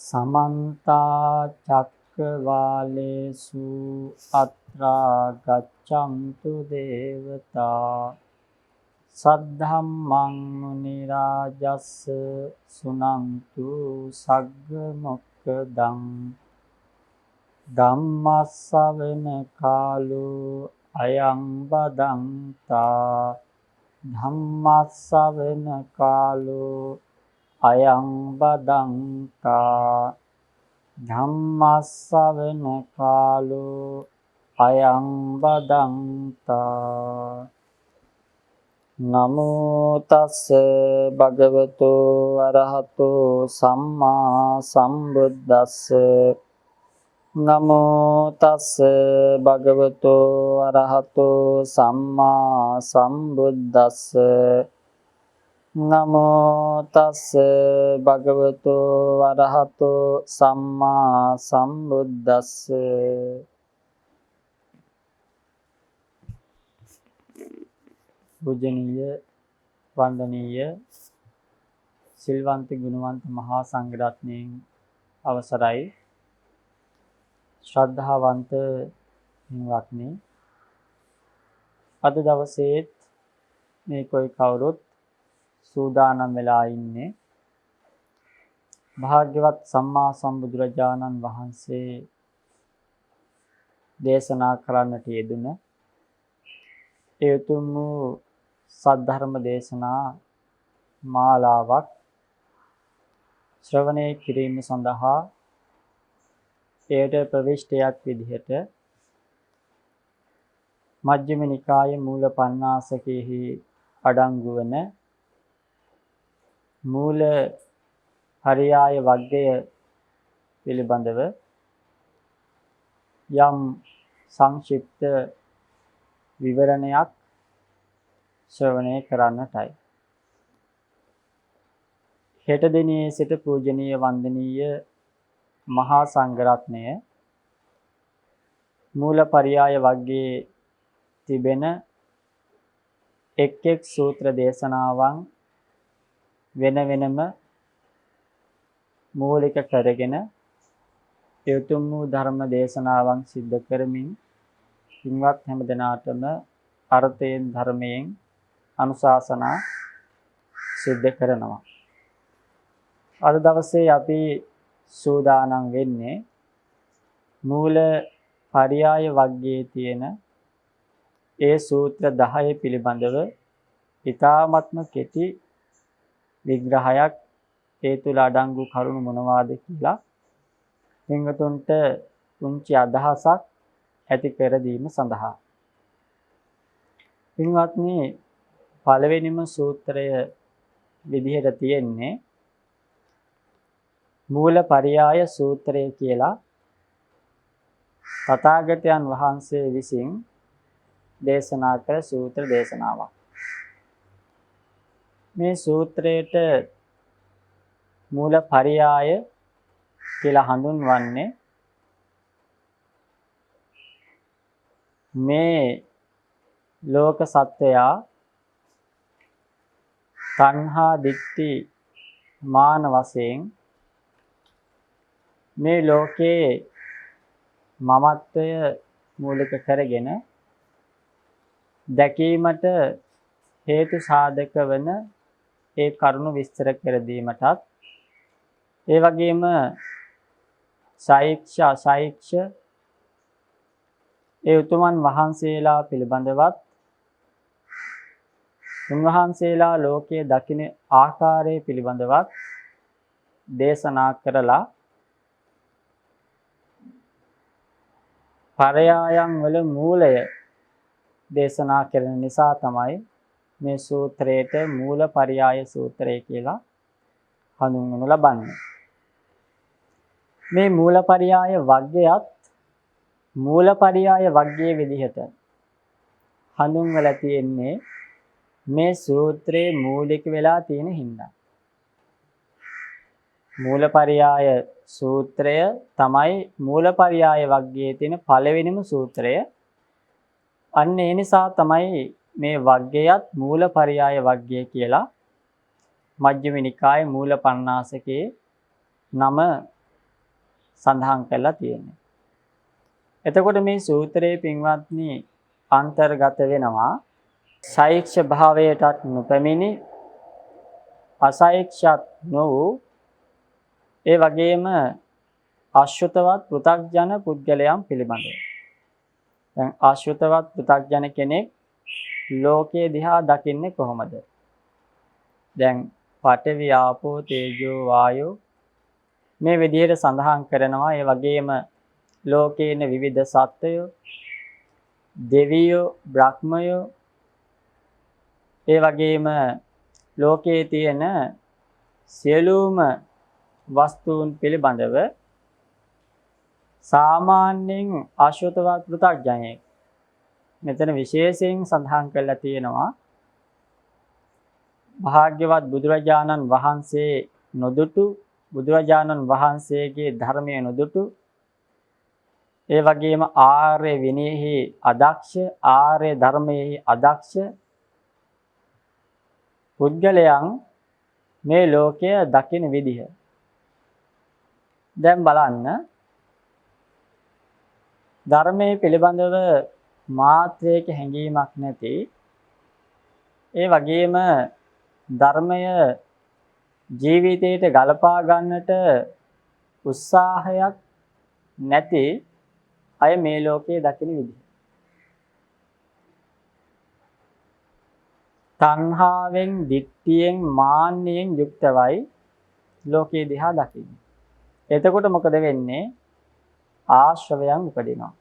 समन्ता चक्रवालेषु अत्रा गच्छन्तु देवता सद्धम्मं मुनिराजस्स सुनन्तु सग्गमोक्खदं ධම්මස්සවෙන කාලෝ අයං බදන්තා ධම්මස්සවෙන කාලෝ අයං බදන්තා ධම්මස්සවෙන කාලෝ අයං බදන්තා නමෝ තස්ස භගවතෝ අරහතෝ සම්මා සම්බුද්දස්ස නමෝ තස්ස භගවතෝ අරහතෝ සම්මා සම්බුද්දස්ස නමෝ තස්ස භගවතෝ අරහතෝ සම්මා සම්බුද්දස්ස පූජනීය වන්දනීය සිල්වන්ත ගුණවන්ත මහා සංඝරත්නයන් අවසරයි ශ්‍රද්ධාවන්ත හිමිවත්නි අද දවසේ මේ કોઈ කවුරුත් සූදානම් වෙලා ඉන්නේ භාග්‍යවත් සම්මා සම්බුදුරජාණන් වහන්සේ දේශනා කරන්නට යෙදුන ඒ උතුම් වූ සද්ධර්ම දේශනා මාලාවක් ශ්‍රවණය කිරීම සඳහා එයට ප්‍රවිෂ්ඨයක් විදිහට මජ්ක්‍ධිම නිකායේ මූල පඤ්ඤාසකෙහි අඩංගු වන මූල පරියාය වග්ගය පිළිබඳව යම් සංක්ෂිප්ත විවරණයක් ශ්‍රවණය කරන්නටයි. හෙට දිනේ සිට පූජනීය වන්දනීය මහා සංඝරත්නය මූල පරියාය වග්ගයේ තිබෙන එක් එක් සූත්‍ර දේශනාවන් වෙන වෙනම මූලික කරගෙන උතුම් වූ ධර්ම දේශනාවන් සිද්ධ කරමින් පින්වත් හැම දෙනාටම අර්ථයෙන් ධර්මයෙන් අනුශාසනා සිද්ධ කරනවා. අද දවසේ අපි සූදානම් වෙන්නේ මූල පරියාය වග්ගයේ තියෙන ඒ සූත්‍ර 10 පිළිබඳව ඊ타ත්ම කෙටි විග්‍රහයක් ඒ තුල අඩංගු කරුණු මොනවාද කියලා පින්වතුන්ට පුංචි අදහසක් ඇති කර දීම සඳහා පින්වත්නි පළවෙනිම සූත්‍රය විදිහට තියෙන්නේ මූල පරියාය සූත්‍රය කියලා තථාගතයන් වහන්සේ විසින් දේශනා කළ සූත්‍ර දේශනාවක්. මේ සූත්‍රයට මූල පරියාය කියලා හඳුන්වන්නේ මේ ලෝක සත්වයා තණ්හා දික්ටි මාන වශයෙන් මේ ලෝකයේ මමත්වය මූලික කරගෙන දැකීමට හේතු සාධක වන ඒ කරුණු විස්තර කර දීමටත් ඒ වගේම සායික්ෂ අසායික්ෂ ඒ උතුමන් වහන්සේලා පිළිබඳවත් උන්වහන්සේලා ලෝකයේ දකින ආකාරය පිළිබඳවත් දේශනා කරලා පරයායන් වල මූලය දේශනා කරන නිසා තමයි මේ සූත්‍රයට මූල පරියාය සූත්‍රය කියලා හඳුන්වනු ලබන්නේ. මේ මූල පරියාය වග්ගයත් මූල පරියාය වග්ගයේ විදිහට හඳුන්වලා තියෙන්නේ මේ සූත්‍රයේ මූලික වෙලා තියෙන හින්දා. මූල පරියාය සූත්‍රය තමයි මූල පරියාය වග්ගයේ තියෙන පළවෙනිම සූත්‍රය. අන්න ඒ නිසා තමයි මේ වග්ගයත් මූල පරියාය වග්ගය කියලා මජ්ක්‍ධිම නිකායේ මූල පඤ්ඤාසකේ නම සඳහන් කරලා තියෙන්නේ. එතකොට මේ සූත්‍රයේ පින්වත්නි අන්තර්ගත වෙනවා සෛක්ෂ භාවයටත් නොපැමිණි අසෛක්ෂත් නොවූ ඒ වගේම අශෘතවත් පෘථග්ජන පුද්ගලයන් පිළිබඳව. දැන් අශෘතවත් පෘථග්ජන කෙනෙක් ලෝකයේ දිහා දකින්නේ කොහොමද? දැන් පඨවි ආපෝ තේජෝ වායෝ මේ විදිහට සඳහන් කරනවා. ඒ වගේම ලෝකේ ඉන්න විවිධ සත්වයෝ, දෙවියෝ, බ්‍රහ්මයෝ, ඒ වගේම ලෝකයේ තියෙන සියලුම වස්තුන් පිළිබඳව සාමාන්‍යයෙන් අශෘතවත් පෘථග්ජනයෙක් මෙතන විශේෂයෙන් සඳහන් කරලා තියෙනවා. භාග්‍යවත් බුදුරජාණන් වහන්සේ නොදුටු, බුදුරජාණන් වහන්සේගේ ධර්මයේ නොදුටු, ඒ වගේම ආර්ය විනයෙහි අදක්ෂ, ආර්ය ධර්මයෙහි අදක්ෂ පුද්ගලයන් මේ ලෝකය දකින විදිහ. දැන් බලන්න ධර්මයේ පිළිබඳව මාත්‍රයක හැඟීමක් නැති, ඒ වගේම ධර්මය ජීවිතයට ගලපා ගන්නට උත්සාහයක් නැති අය මේ ලෝකයේ දකින විදිහ. තණ්හාවෙන්, ditthියෙන්, මාන්නයෙන් යුක්තවයි ලෝකයේ දිහා දකින්නේ. එතකොට මොකද වෙන්නේ? ආශ්‍රවයන් උපදිනවා.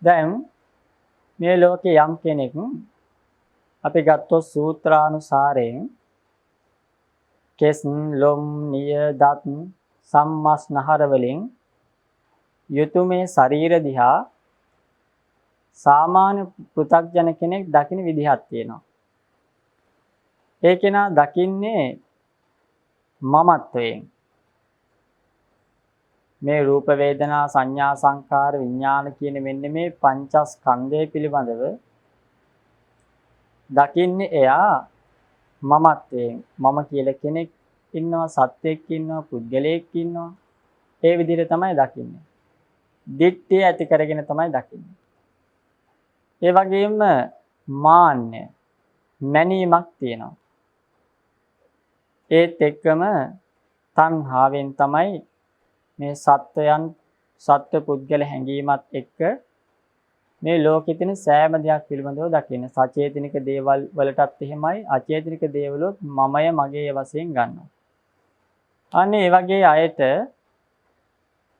දැන් මේ ලෝකේ යම් කෙනෙක් අපි ගත්තොත් සූත්‍රානුසාරයෙන් කෙස්, ලොම්, නිය, දත්, සම්මස්නහර වලින් යුතු මේ ශරීර දිහා සාමාන්‍ය පෘථග්ජන කෙනෙක් දකින විදිහක් තියෙනවා. ඒ කෙනා දකින්නේ මමත්වයෙන්. මේ රූප, වේදනා, සංඥා, සංකාර, විඥාන කියන මෙන්න මේ පංචස්කන්ධය පිළිබඳව දකින්නේ එයා මමත්වයෙන්. මම කියලා කෙනෙක් ඉන්නවා, සත්වෙක් ඉන්නවා, පුද්ගලයෙක් ඉන්නවා. ඒ විදිහට තමයි දකින්නේ. ditthිය ඇති කරගෙන තමයි දකින්නේ. ඒ වගේම මාන්නය, මැනීමක් තියෙනවා. ඒත් එක්කම තණ්හාවෙන් තමයි මේ සත්වයන්, සත්ව පුද්ගල හැඟීමත් එක්ක මේ ලෝකෙ තියෙන සෑම දෙයක් පිළිබඳව දකින්නේ. සචේතනික දේවල් වලටත් එහෙමයි, අචේතනික දේවලුත් මමය, මගේ වශයෙන් ගන්නවා. අනේ ඒ වගේ අයට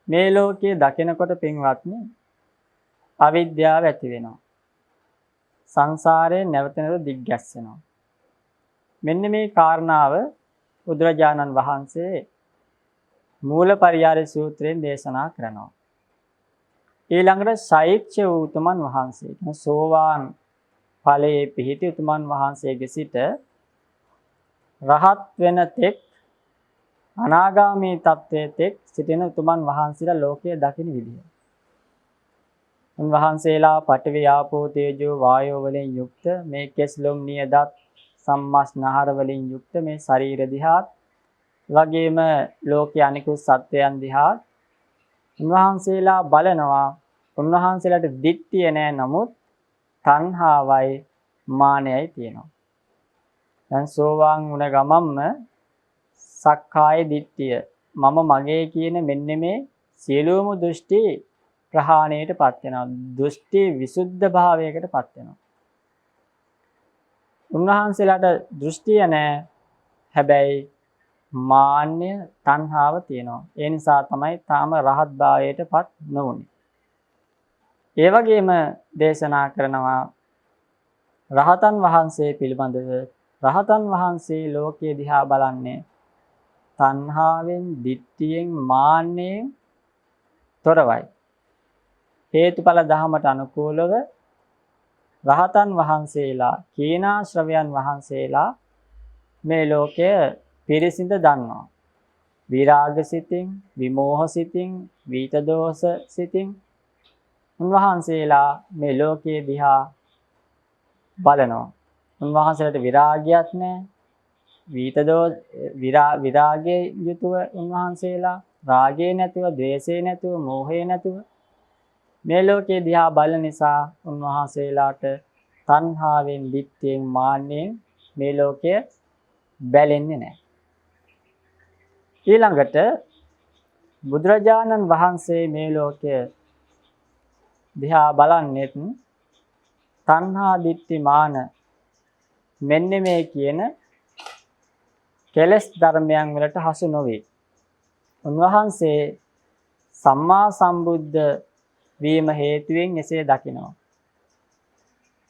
මේ ලෝකයේ දකිනකොට පින්වත්නි අවිද්‍යාව ඇති වෙනවා. සංසාරේ නැවත නැවත දිග්ගැස්සෙනවා. මෙන්න මේ කාරණාව බුදුරජාණන් වහන්සේ මූලපරියාය සූත්‍රයෙන් දේශනා කරනවා. ඊළඟට සෛක්ෂ වූ උතුමන් වහන්සේ, සෝවාන් ඵලයේ පිහිටි උතුමන් වහන්සේගේ සිට රහත් වෙන තෙක්, අනාගාමී තත්ත්වයේ තෙක් සිටින උතුමන් වහන්සේලා ලෝකයේ දකින විදිය. උන්වහන්සේලා පඨවි ආපෝ තේජෝ වායෝ වලින් යුක්ත මේ කෙස්, ලොම්, නිය, දත්, සම්මස්නහර වලින් යුක්ත මේ ශරීර දිහාත්, වගේම ලෝකයේ අනිකුත් සත්වයන් දිහා උන්වහන්සේලා බලනවා. උන්වහන්සේලාට ditthිය නැහැ, නමුත් තණ්හාවයි මානයයි තියෙනවා. දැන් සෝවාන් වුණ ගමම්ම සක්කාය දිට්ඨිය, මම මගේ කියන මෙන්න මේ සියලුම දෘෂ්ටි ප්‍රහාණයටපත් වෙනවා. දෘෂ්ටි විසුද්ධ භාවයකටපත් වෙනවා. උන්වහන්සේලාට දෘෂ්ටිය නැහැ, හැබැයි මාන්‍ය තණ්හාව තියෙනවා. ඒ නිසා තමයි තාම රහත් භාවයටපත් නොවුනේ. ඒ වගේම දේශනා කරනවා රහතන් වහන්සේ පිළිබඳව. රහතන් වහන්සේ ලෝකයේ දිහා බලන්නේ තණ්හාවෙන්, ditthියෙන්, මාන්නයෙන් තොරවයි. හේතුඵල ධහමට අනුකූලව රහතන් වහන්සේලා, කීනාශ්‍රවයන් වහන්සේලා මේ ලෝකය පිරිසිඳ දන්නවා. විරාග සිතින්, විමෝහ සිතින්, වීත දෝෂ සිතින් උන්වහන්සේලා මේ ලෝකයේ දිහා බලනවා. උන්වහන්සේලාට විරාගයක් නැහැ. විරාගයේ යුතුව උන්වහන්සේලා රාගය නැතුව, ද්වේෂය නැතුව, මෝහය නැතුව මේ ලෝකේ දිහා බලන නිසා උන්වහන්සේලාට තණ්හාවෙන්, ditthියෙන්, මාන්නෙන් මේ ලෝකය බැලෙන්නේ නැහැ. ඊළඟට බුදුරජාණන් වහන්සේ මේ ලෝකය දිහා බලන්නෙත් තණ්හා, ditthි, මාන මෙන්න මේ කියන කෙලෙස් ධර්මයන් වලට හසු නොවේ. උන්වහන්සේ සම්මා සම්බුද්ධ වීම හේතුවෙන් එසේ දකිනවා.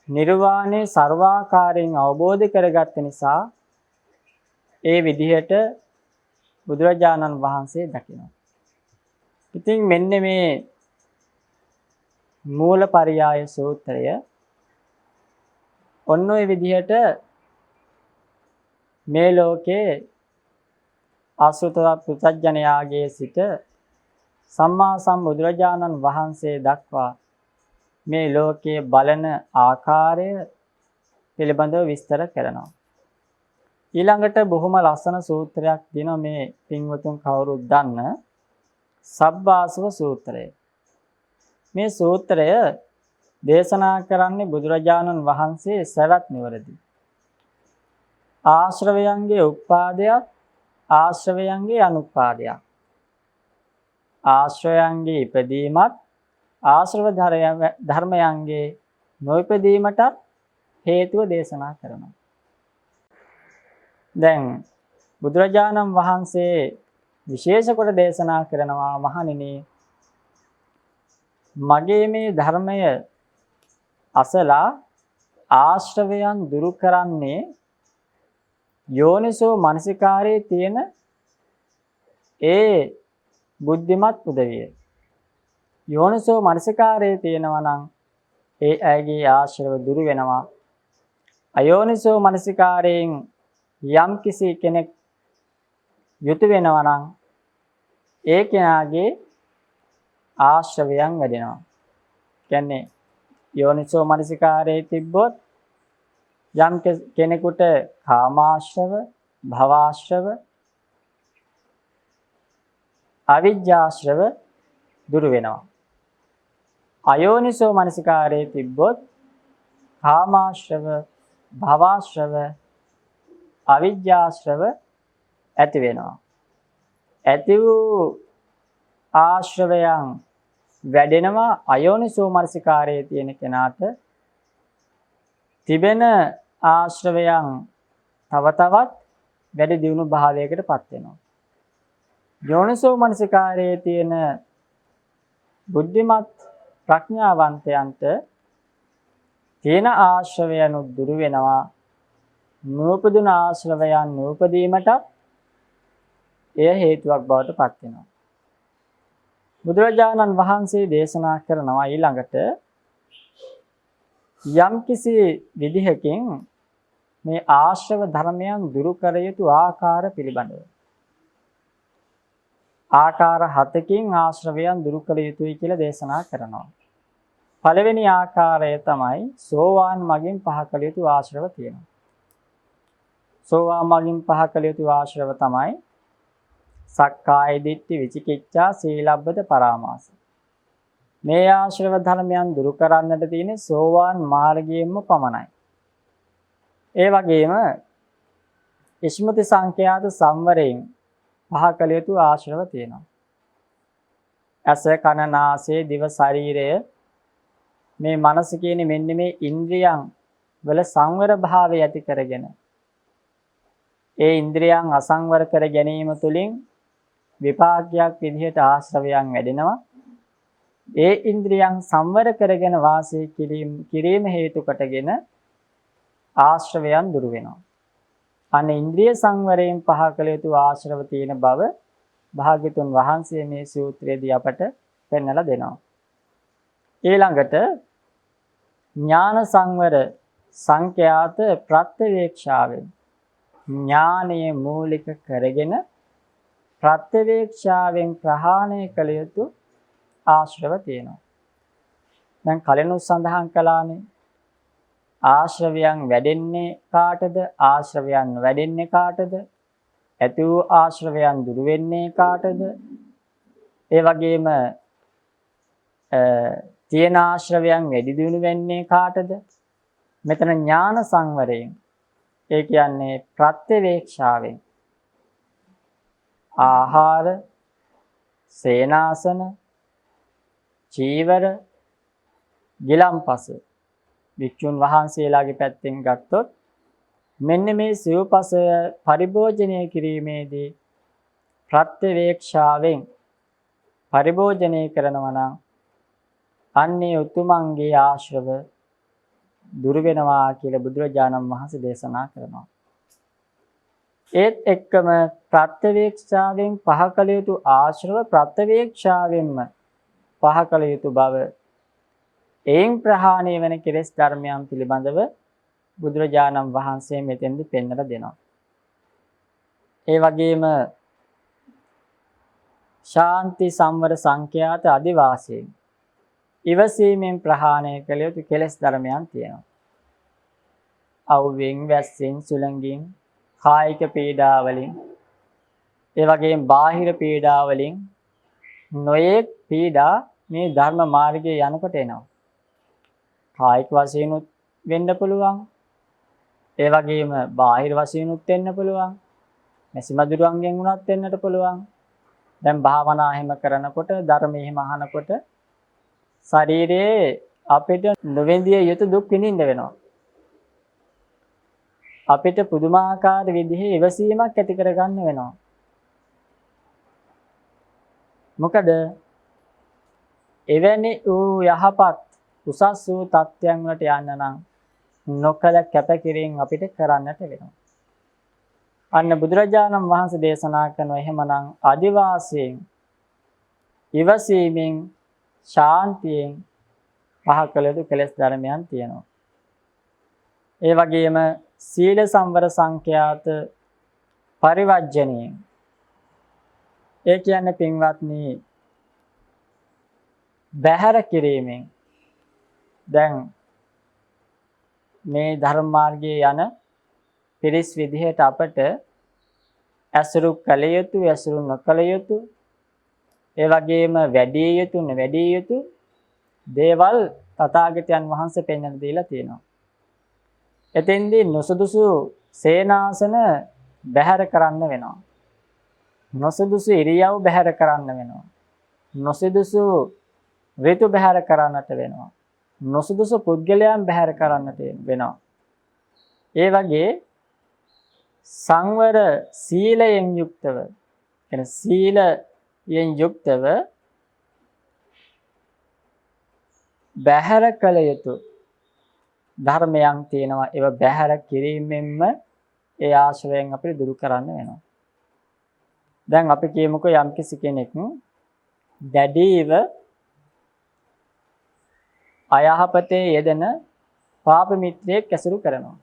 නිර්වාණය සර්වාකාරයෙන් අවබෝධ කරගත්ත නිසා ඒ විදිහට බුදුරජාණන් වහන්සේ දකිනවා. ඉතින් මෙන්න මේ මූලපරියාය සූත්‍රය ඔන්න ඔය විදිහට මේ ලෝකේ ආසුතවත් පුතඥයාගේ සිට සම්මා සම්බුදුරජාණන් වහන්සේ දක්වා මේ ලෝකයේ බලන ආකාරය පිළිබඳව විස්තර කරනවා. ඊළඟට බොහොම ලස්සන සූත්‍රයක් දෙනවා මේ පින්වතුන් කවුරුත් දන්න සබ්බාසව සූත්‍රය. මේ සූත්‍රය දේශනා කරන්නේ බුදුරජාණන් වහන්සේ සවැත් නුවරදී. ආශ්‍රවයන්ගේ උප්පාදයක්, ආශ්‍රවයන්ගේ අනුපාදයක්. ආශ්‍රවයන්ගේ ඉපදීමත්, ආශ්‍රව ධර්මයන්ගේ නොඉපදීමටත් හේතුව දේශනා කරනවා. දැන් බුදුරජාණන් වහන්සේ විශේෂ කොට දේශනා කරනවා මහණෙනි, මගේ මේ ධර්මය අසලා ආශ්‍රවයන් දුරු කරන්නේ යෝනිසෝ මනසිකාරයේ තියෙන ඒ බුද්ධිමත් උදවිය. යෝනිසෝ මනසිකාරයේ තියෙනවා නම් ඒ අයගේ ආශ්‍රව දුරු වෙනවා. අයෝනිසෝ මනසිකාරයෙන් යම් කිසි කෙනෙක් යුතු වෙනවා නම් ඒ කෙනාගේ ආශ්‍රවයන් වැඩෙනවා. කියන්නේ යෝනිසෝ මනසිකාරයේ තිබ්බොත් යම් කෙනෙකුට කාමාශ්‍රව, භවආශ්‍රව, අවිජ්ජාශ්‍රව දුරු වෙනවා. අයෝනිසෝ මනසිකාරයේ තිබ්බොත් කාමාශ්‍රව, භවආශ්‍රව, අවිජ්ජාශ්‍රව ඇති වෙනවා. ඇති වූ ආශ්‍රවයන් වැඩෙනවා අයෝනිසෝ මනසිකාරයේ තියෙන කෙනාට. තිබෙන ආශ්‍රවයන් තව තවත් වැඩි දියුණු භාවයකට පත් වෙනවා. යෝනිසෝ මනසිකාරයේ තියෙන බුද්ධිමත් ප්‍රඥාවන්තයන්ට තියෙන ආශ්‍රවයන් දුරු වෙනවා. නූපදුන ආශ්‍රවයන් නූපදීමට එය හේතුවක් බවට පත් වෙනවා. බුදුරජාණන් වහන්සේ දේශනා කරනවා ඊළඟට යම් කිසි විදිහකින් මේ ආශ්‍රව ධර්මයන් දුරු කර යුතු ආකාර පිළිබඳව. ආකාර 7කින් ආශ්‍රවයන් දුරු කළ යුතුයි කියලා දේශනා කරනවා. පළවෙනි ආකාරය තමයි සෝවාන් මගින් පහ කළ යුතු ආශ්‍රව තියෙනවා. සෝවාන් මගින් පහ කළ යුතු ආශ්‍රව තමයි සක්කාය දිට්ඨි, විචිකිච්ඡා, සීලබ්බත, පරාමාස. මේ ආශ්‍රව ධර්මයන් දුරු කරන්නට තියෙන්නේ සෝවාන් මාර්ගයෙන්ම පමණයි. ඒ වගේම ඉස්මති සංඛ්‍යාත සංවරයෙන් පහ කළ යුතු ආශ්‍රව තියෙනවා. ඇස, කන, නාසය, දිව, ශරීරය මේ මනස කියන මෙන්න මේ ඉන්ද්‍රියන් වල සංවර භාවය ඇති කරගෙන ඒ ඉන්ද්‍රියන් අසංවර කර ගැනීම තුළින් විපාකයක් විදිහට ආශ්‍රවයන් වැඩෙනවා. ඒ ඉන්ද්‍රියන් සංවර කරගෙන වාසය කිරීම හේතු කොටගෙන ආශ්‍රවයන් දුරු වෙනවා. අනේ ඉන්ද්‍රිය සංවරයෙන් පහ කළ යුතු ආශ්‍රව තියෙන බව භාග්‍යතුන් වහන්සේ මේ සූත්‍රයේදී අපට පෙන්වලා දෙනවා. ඊළඟට ඥාන සංවර සංඛ්‍යාත ප්‍රත්‍යවේක්ෂාවෙන් ඥානයේ මූලික කරගෙන ප්‍රත්‍යවේක්ෂාවෙන් ප්‍රහාණය කළ යුතු ආශ්‍රව තියෙනවා. දැන් කලිනුත් සඳහන් කළානේ ආශ්‍රවයන් වැඩෙන්නේ කාටද? ආශ්‍රවයන් වැඩෙන්නේ කාටද? ඇති වූ ආශ්‍රවයන් දුරු වෙන්නේ කාටද? ඒ වගේම තියෙන ආශ්‍රවයන් වැඩි දියුණු වෙන්නේ කාටද? මෙතන ඥාන සංවරයෙන්. ඒ කියන්නේ ප්‍රත්‍යවේක්ෂාවෙන්. ආහාර, සේනාසන, චීවර, ගිලම්පස වික්ෂුන් වහන්සේලාගේ පැත්තෙන් ගත්තොත් මෙන්න මේ සිව්පසය පරිභෝජනය කිරීමේදී ප්‍රත්‍යවේක්ෂාවෙන් පරිභෝජනය කරනවා නම් අන්නේ උතුමන්ගේ ආශ්‍රව දුරු වෙනවා කියලා බුදුරජාණන් වහන්සේ දේශනා කරනවා. ඒත් එක්කම ප්‍රත්‍යවේක්ෂාවෙන් පහ කළ යුතු ආශ්‍රව ප්‍රත්‍යවේක්ෂාවෙන්ම පහ කළ යුතු බව එයින් ප්‍රහාණය වෙන කෙලෙස් ධර්මයන් පිළිබඳව බුදුරජාණන් වහන්සේ මෙතෙන්දි පෙන්වලා දෙනවා. ඒ වගේම ශාන්ති සම්වර සංඛ්‍යාත අදිවාසයෙන් ඉවසීමෙන් ප්‍රහාණය කළ යුතු කෙලෙස් ධර්මයන් තියෙනවා. අවුවෙන්, වැස්සෙන්, සුළඟින්, කායික පීඩා වලින්, ඒ වගේම බාහිර පීඩා වලින් නොයෙක් පීඩා මේ ධර්ම මාර්ගයේ යනකොට එනවා. කායික වශයෙන් වෙන්න පුළුවන්. ඒ වගේම බාහිර වශයෙන් වෙන්න පුළුවන්. මෙසි මදුරුවන්ගෙන් උනත් වෙන්නට පුළුවන්. දැන් භාවනා එහෙම කරනකොට ධර්ම එහෙම අහනකොට ශරීරයේ අපිට නොවිඳිය යුතු දුක් විඳින්න වෙනවා. අපිට පුදුමාකාර විදිහේ ඉවසීමක් ඇති කරගන්න වෙනවා. මොකද එවැනි වූ යහපත් උසස් වූ තත්ත්වයන් වලට යන්න නම් නොකල කැපකිරීම අපිට කරන්නට වෙනවා. අන්න බුදුරජාණන් වහන්සේ දේශනා කරනවා එහෙමනම් අදිවාසයෙන් ඉවසීමෙන් ශාන්තියෙන් පහ කළ යුතු කෙලෙස් ධර්මයන් තියෙනවා. ඒ වගේම සීල සංවර සංඛ්‍යාත පරිවර්ජණයෙන් ඒ කියන්නේ පින්වත්නි බැහැර කිරීමෙන් දැන් මේ ධර්ම මාර්ගයේ යන පිරිස් විදිහට අපට ඇසුරු කළ යුතු ඇසුරු නොකළ යුතු ඒ වගේම වැඩි යුතු නැවැඩිය යුතු දේවල් තථාගතයන් වහන්සේ පෙන්වන්න දීලා තියෙනවා. එතෙන්දී නොසුදුසු සේනාසන බැහැර කරන්න වෙනවා. නොසුදුසු ඉරියව් බැහැර කරන්න වෙනවා. නොසුදුසු ඍතු බැහැර කරන්නට වෙනවා. නොසුදුසු පුද්ගලයන් බැහැර කරන්නට වෙනවා. ඒ වගේ සංවර සීලයෙන් යුක්තව එන සීලයෙන් යුක්තව බැහැර කළ යුතු ධර්මයන් තියෙනවා. ඒව බැහැර කිරීමෙන්ම ඒ ආශ්‍රයෙන් අපිට දුරු කරන්න වෙනවා. දැන් අපි කියමුකෝ යම්කිසි කෙනෙක් දැඩිව අයහපතේ යෙදෙන පාප මිත්‍රයෙක් ඇසුරු කරනවා.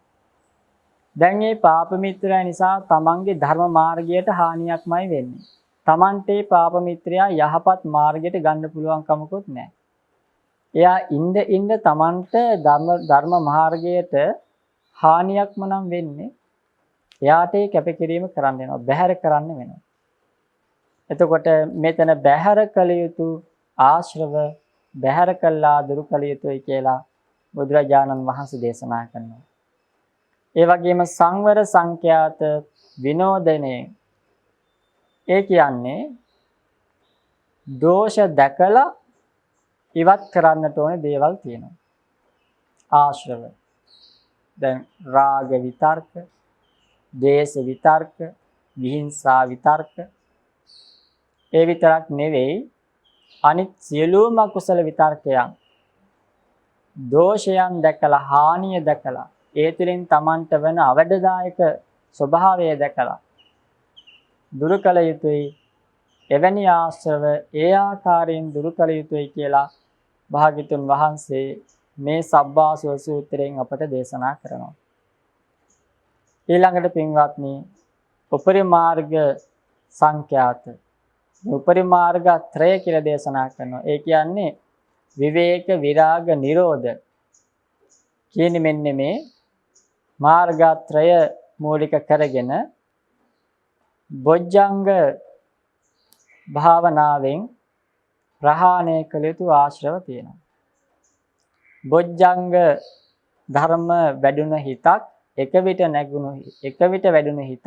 දැන් මේ පාප මිත්‍රයා නිසා තමන්ගේ ධර්ම මාර්ගයට හානියක්මයි වෙන්නේ. තමන්ට පාප මිත්‍රයා යහපත් මාර්ගයට ගන්න පුළුවන් කමකුත් නැහැ. එයා ඉන්න තමන්ට ධර්ම මාර්ගයට හානියක්ම නම් වෙන්නේ. එයාට ඒ කැපකිරීම කරන්න වෙනවා. බැහැර කරන්න වෙනවා. එතකොට මෙතන බැහැර කළ යුතු ආශ්‍රව බැහැර කළා දුරු කළ යුතුයි කියලා බුදුරජාණන් වහන්සේ දේශනා කරනවා. ඒ වගේම සංවර සංඛ්‍යාත විනෝදනේ ඒ කියන්නේ දෝෂ දැකලා ඉවත් කරන්නට ඕනේ දේවල් තියෙනවා. ආශ්‍රව. දැන් රාග විතර්ක, දේශ විතර්ක, විහිංසා විතර්ක ඒ විතරක් නෙවෙයි අනිත් සියලුම කුසල විතර්කයන් දෝෂයන් දැකලා හානිය දැකලා ඒ තුළින් Tamanට වෙන අවඩදායක ස්වභාවය දැකලා දුරු කළ යුතුයි. එවැනි ආශ්‍රව ඒ ආකාරයෙන් දුරු කළ යුතුයි කියලා භාග්‍යතුන් වහන්සේ මේ සබ්බාසව සූත්‍රයෙන් අපට දේශනා කරනවා. ඊළඟට පින්වත්නි උපරිමාර්ග සංඛ්‍යාත උපරිමාර්ග ත්‍රය කියලා දේශනා කරනවා. ඒ කියන්නේ විවේක විරාග නිරෝධ කියන්නේ මෙන්න මේ මාර්ගත්‍රය මූලික කරගෙන බොජ්ජංග භාවනාවෙන් ප්‍රහාණය කළ යුතු ආශ්‍රව තියෙනවා. බොජ්ජංග ධර්ම වැඩුණ හිතක් එක විට වැඩුණ හිතක්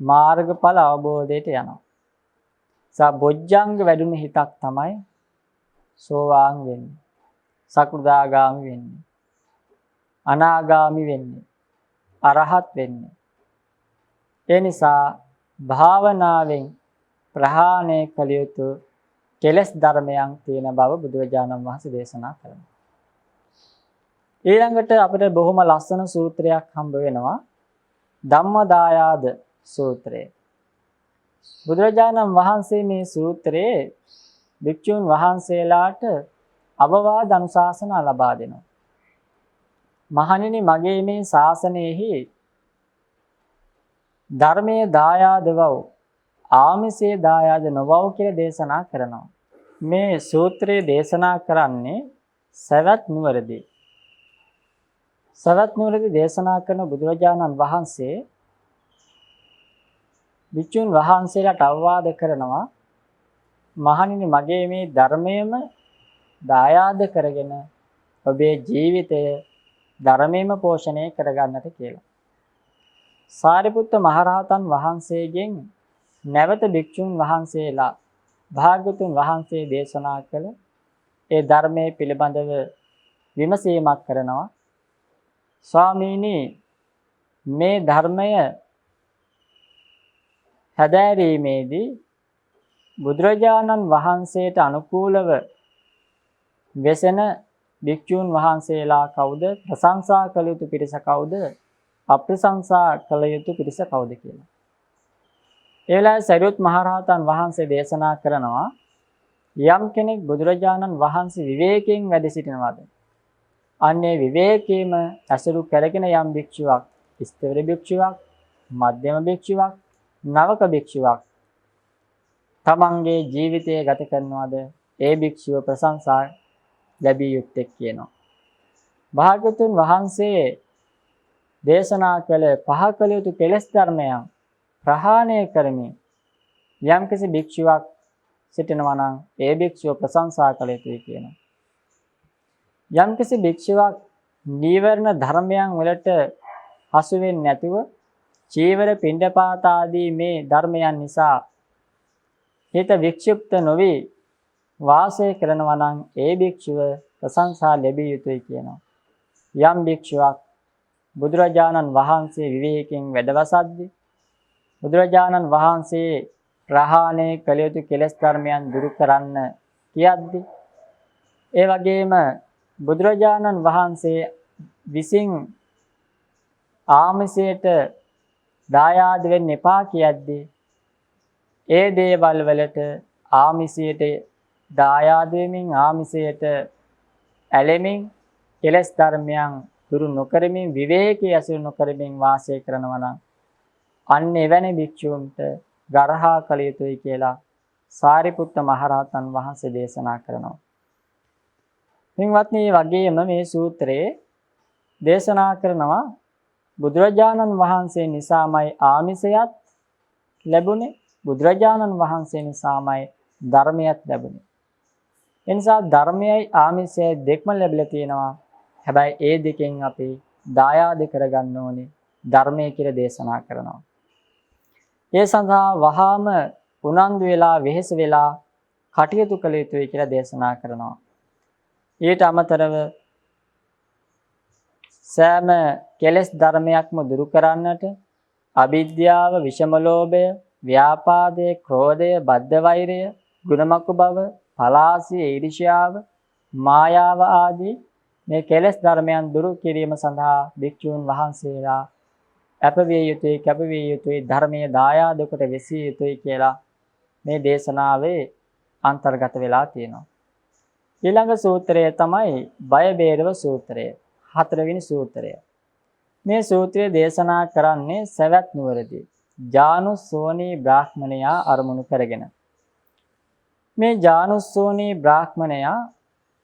මාර්ගඵල අවබෝධයට යනවා. බොජ්ජංග වැඩුණ හිතක් තමයි සෝවාන් වෙන්නේ. සකෘදාගාමි වෙන්නේ. අනාගාමි වෙන්නේ. අරහත් වෙන්නේ. ඒ නිසා භාවනාවෙන් ප්‍රහාණය කළ යුතු කෙලෙස් ධර්මයන් තියෙන බව බුදුරජාණන් වහන්සේ දේශනා කරනවා. ඊළඟට අපිට බොහොම ලස්සන සූත්‍රයක් හම්බ වෙනවා. ධම්මදායාද සූත්‍රය. බුදුරජාණන් වහන්සේ මේ සූත්‍රයේ භික්ෂුන් වහන්සේලාට අවවාද අනුශාසනා ලබා දෙනවා. මහණෙනි, මගේ මේ ශාසනයෙහි ධර්මයේ දායාද වව්, ආමිසයේ දායාද නොවව් කියලා දේශනා කරනවා. මේ සූත්‍රයේ දේශනා කරන්නේ සවැත් නුවරදී. සවැත් නුවරදී දේශනා කරන බුදුරජාණන් වහන්සේ භික්ෂුන් වහන්සේලාට අවවාද කරනවා, මහණෙනි, මගේ මේ ධර්මයේම දායාද කරගෙන ඔබේ ජීවිතය ධර්මයෙන්ම පෝෂණය කරගන්නට කියලා. සාරිපුත්ත මහරහතන් වහන්සේගෙන් නැවත භික්ෂුන් වහන්සේලා භාග්‍යවතුන් වහන්සේ දේශනා කළ ඒ ධර්මයේ පිළිබඳව විමසීමක් කරනවා. ස්වාමීනි, මේ ධර්මය හැදෑරීමේදී බුදුරජාණන් වහන්සේට අනුකූලව වෙසෙන භික්ෂුන් වහන්සේලා කවුද? ප්‍රශංසා කළ යුතු පිරිස කවුද? අප්‍රශංසා කළ යුතු පිරිස කවුද කියලා. ඒ වෙලාවේ සරියුත් මහරහතන් වහන්සේ දේශනා කරනවා, යම් කෙනෙක් බුදුරජාණන් වහන්සේ විවේකයෙන් වැඩ සිටිනවාද, අන්නේ විවේකීම ඇසුරු කරගෙන යම් භික්ෂුවක්, ස්ථවිර භික්ෂුවක්, මධ්‍යම භික්ෂුවක්, නවක භික්ෂුවක් තමන්ගේ ජීවිතය ගත කරනවාද, ඒ භික්ෂුව ප්‍රශංසා ලැබිය යුත්තේ කියනවා. භාග්‍යවතුන් වහන්සේ දේශනා කළ පහ කළ යුතු කෙලෙස් ධර්මයන් ප්‍රහාණය කරමින් යම්කිසි භික්ෂුවක් සිටිනවා නම් ඒ භික්ෂුව ප්‍රශංසා කළ යුතුයි කියනවා. යම්කිසි භික්ෂුවක් නීවරණ ධර්මයන් වලට හසු වෙන්නේ නැතුව චීවර පිණ්ඩපාත ආදී මේ ධර්මයන් නිසා හිත වික්ෂිප්ත නොවි වාසය කරනවා නම් ඒ භික්ෂුව ප්‍රශංසා ලැබිය යුතුයි කියනවා. යම් භික්ෂුවක් බුදුරජාණන් වහන්සේ විවේකයෙන් වැඩවසද්දී බුදුරජාණන් වහන්සේ ප්‍රහාණය කළ යුතු කෙලෙස් ධර්මයන් දුරු කරන්න කියද්දී, ඒ වගේම බුදුරජාණන් වහන්සේ විසින් ආමිසයට දායාද වෙන්න එපා කියද්දී, ඒ දේවල් වලට ආමිසයට දායාද වෙමින් ආමිසයට ඇලෙමින් කෙලෙස් ධර්මයන් දුරු නොකරමින් විවේකී ඇසුරු නොකරමින් වාසය කරනවා නම් අන්න එවැනි භික්ෂුන්ට ගරහා කළ යුතුයි කියලා සාරිපුත්ත මහරහතන් වහන්සේ දේශනා කරනවා. පින්වත්නි, වගේම මේ සූත්‍රයේ දේශනා කරනවා බුදුරජාණන් වහන්සේ නිසාමයි ආමිසයත් ලැබුණේ, බුදුරජාණන් වහන්සේ නිසාමයි ධර්මයත් ලැබුණේ. ඒ නිසා ධර්මයයි ආමිසයයි දෙකම ලැබිලා තියෙනවා. හැබැයි ඒ දෙකෙන් අපි දායාද කරගන්න ඕනේ ධර්මය කියලා දේශනා කරනවා. ඒ සඳහා වහාම උනන්දු වෙලා වෙහෙස වෙලා කටයුතු කළ යුතුයි කියලා දේශනා කරනවා. ඊට අමතරව සෑම කෙලෙස් ධර්මයක්ම දුරු කරන්නට අවිද්‍යාව, විෂම ලෝභය, ව්‍යාපාදය, ක්‍රෝධය, බද්ධ වෛරය, ගුණමක්ඛ බව, පලාසිය, ඊර්ෂ්‍යාව, මායාව ආදී මේ කෙලෙස් ධර්මයන් දුරු කිරීම සඳහා භික්ෂුන් වහන්සේලා අපවිය යුතුයි, කැපවිය යුතුයි, ධර්මයේ දායාද කොට වෙසිය යුතුයි කියලා මේ දේශනාවේ අන්තර්ගත වෙලා තියෙනවා. ඊළඟ සූත්‍රය තමයි බය බේරව සූත්‍රය, 4 වෙනි සූත්‍රය. මේ සූත්‍රය දේශනා කරන්නේ සවැත් නුවරදී ජානුස්සෝනී බ්‍රාහ්මණයා අරමුණු කරගෙන. මේ ජානුස්සෝනී බ්‍රාහ්මණයා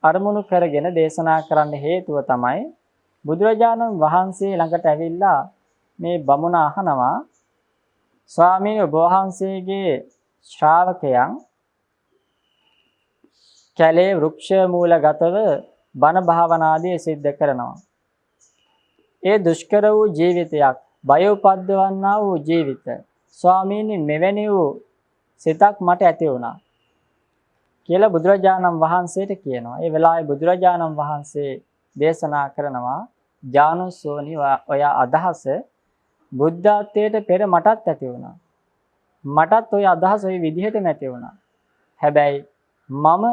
අරමුණු කරගෙන දේශනා කරන්න හේතුව තමයි බුදුරජාණන් වහන්සේ ළඟට ඇවිල්ලා මේ බමුණ අහනවා, ස්වාමීන් වහන්සේගේ ශ්‍රාවකයන් කැලේ වෘක්ෂ මූලගතව බණ භාවනාදී සිද්ධ කරනවා. ඒ දුෂ්කර වූ ජීවිතයක්, බය උපද්දවන්නා වූ ජීවිත. ස්වාමීනි මෙවැනි වූ සිතක් මට ඇති වුණා කියලා බුදුරජාණන් වහන්සේට කියනවා. ඒ වෙලාවේ බුදුරජාණන් වහන්සේ දේශනා කරනවා ඥානසෝනි ඔය අදහස බුද්ධත්වයට පෙර මටත් ඇති වුණා. මටත් ওই අදහස ওই විදිහටම ඇති වුණා. හැබැයි මම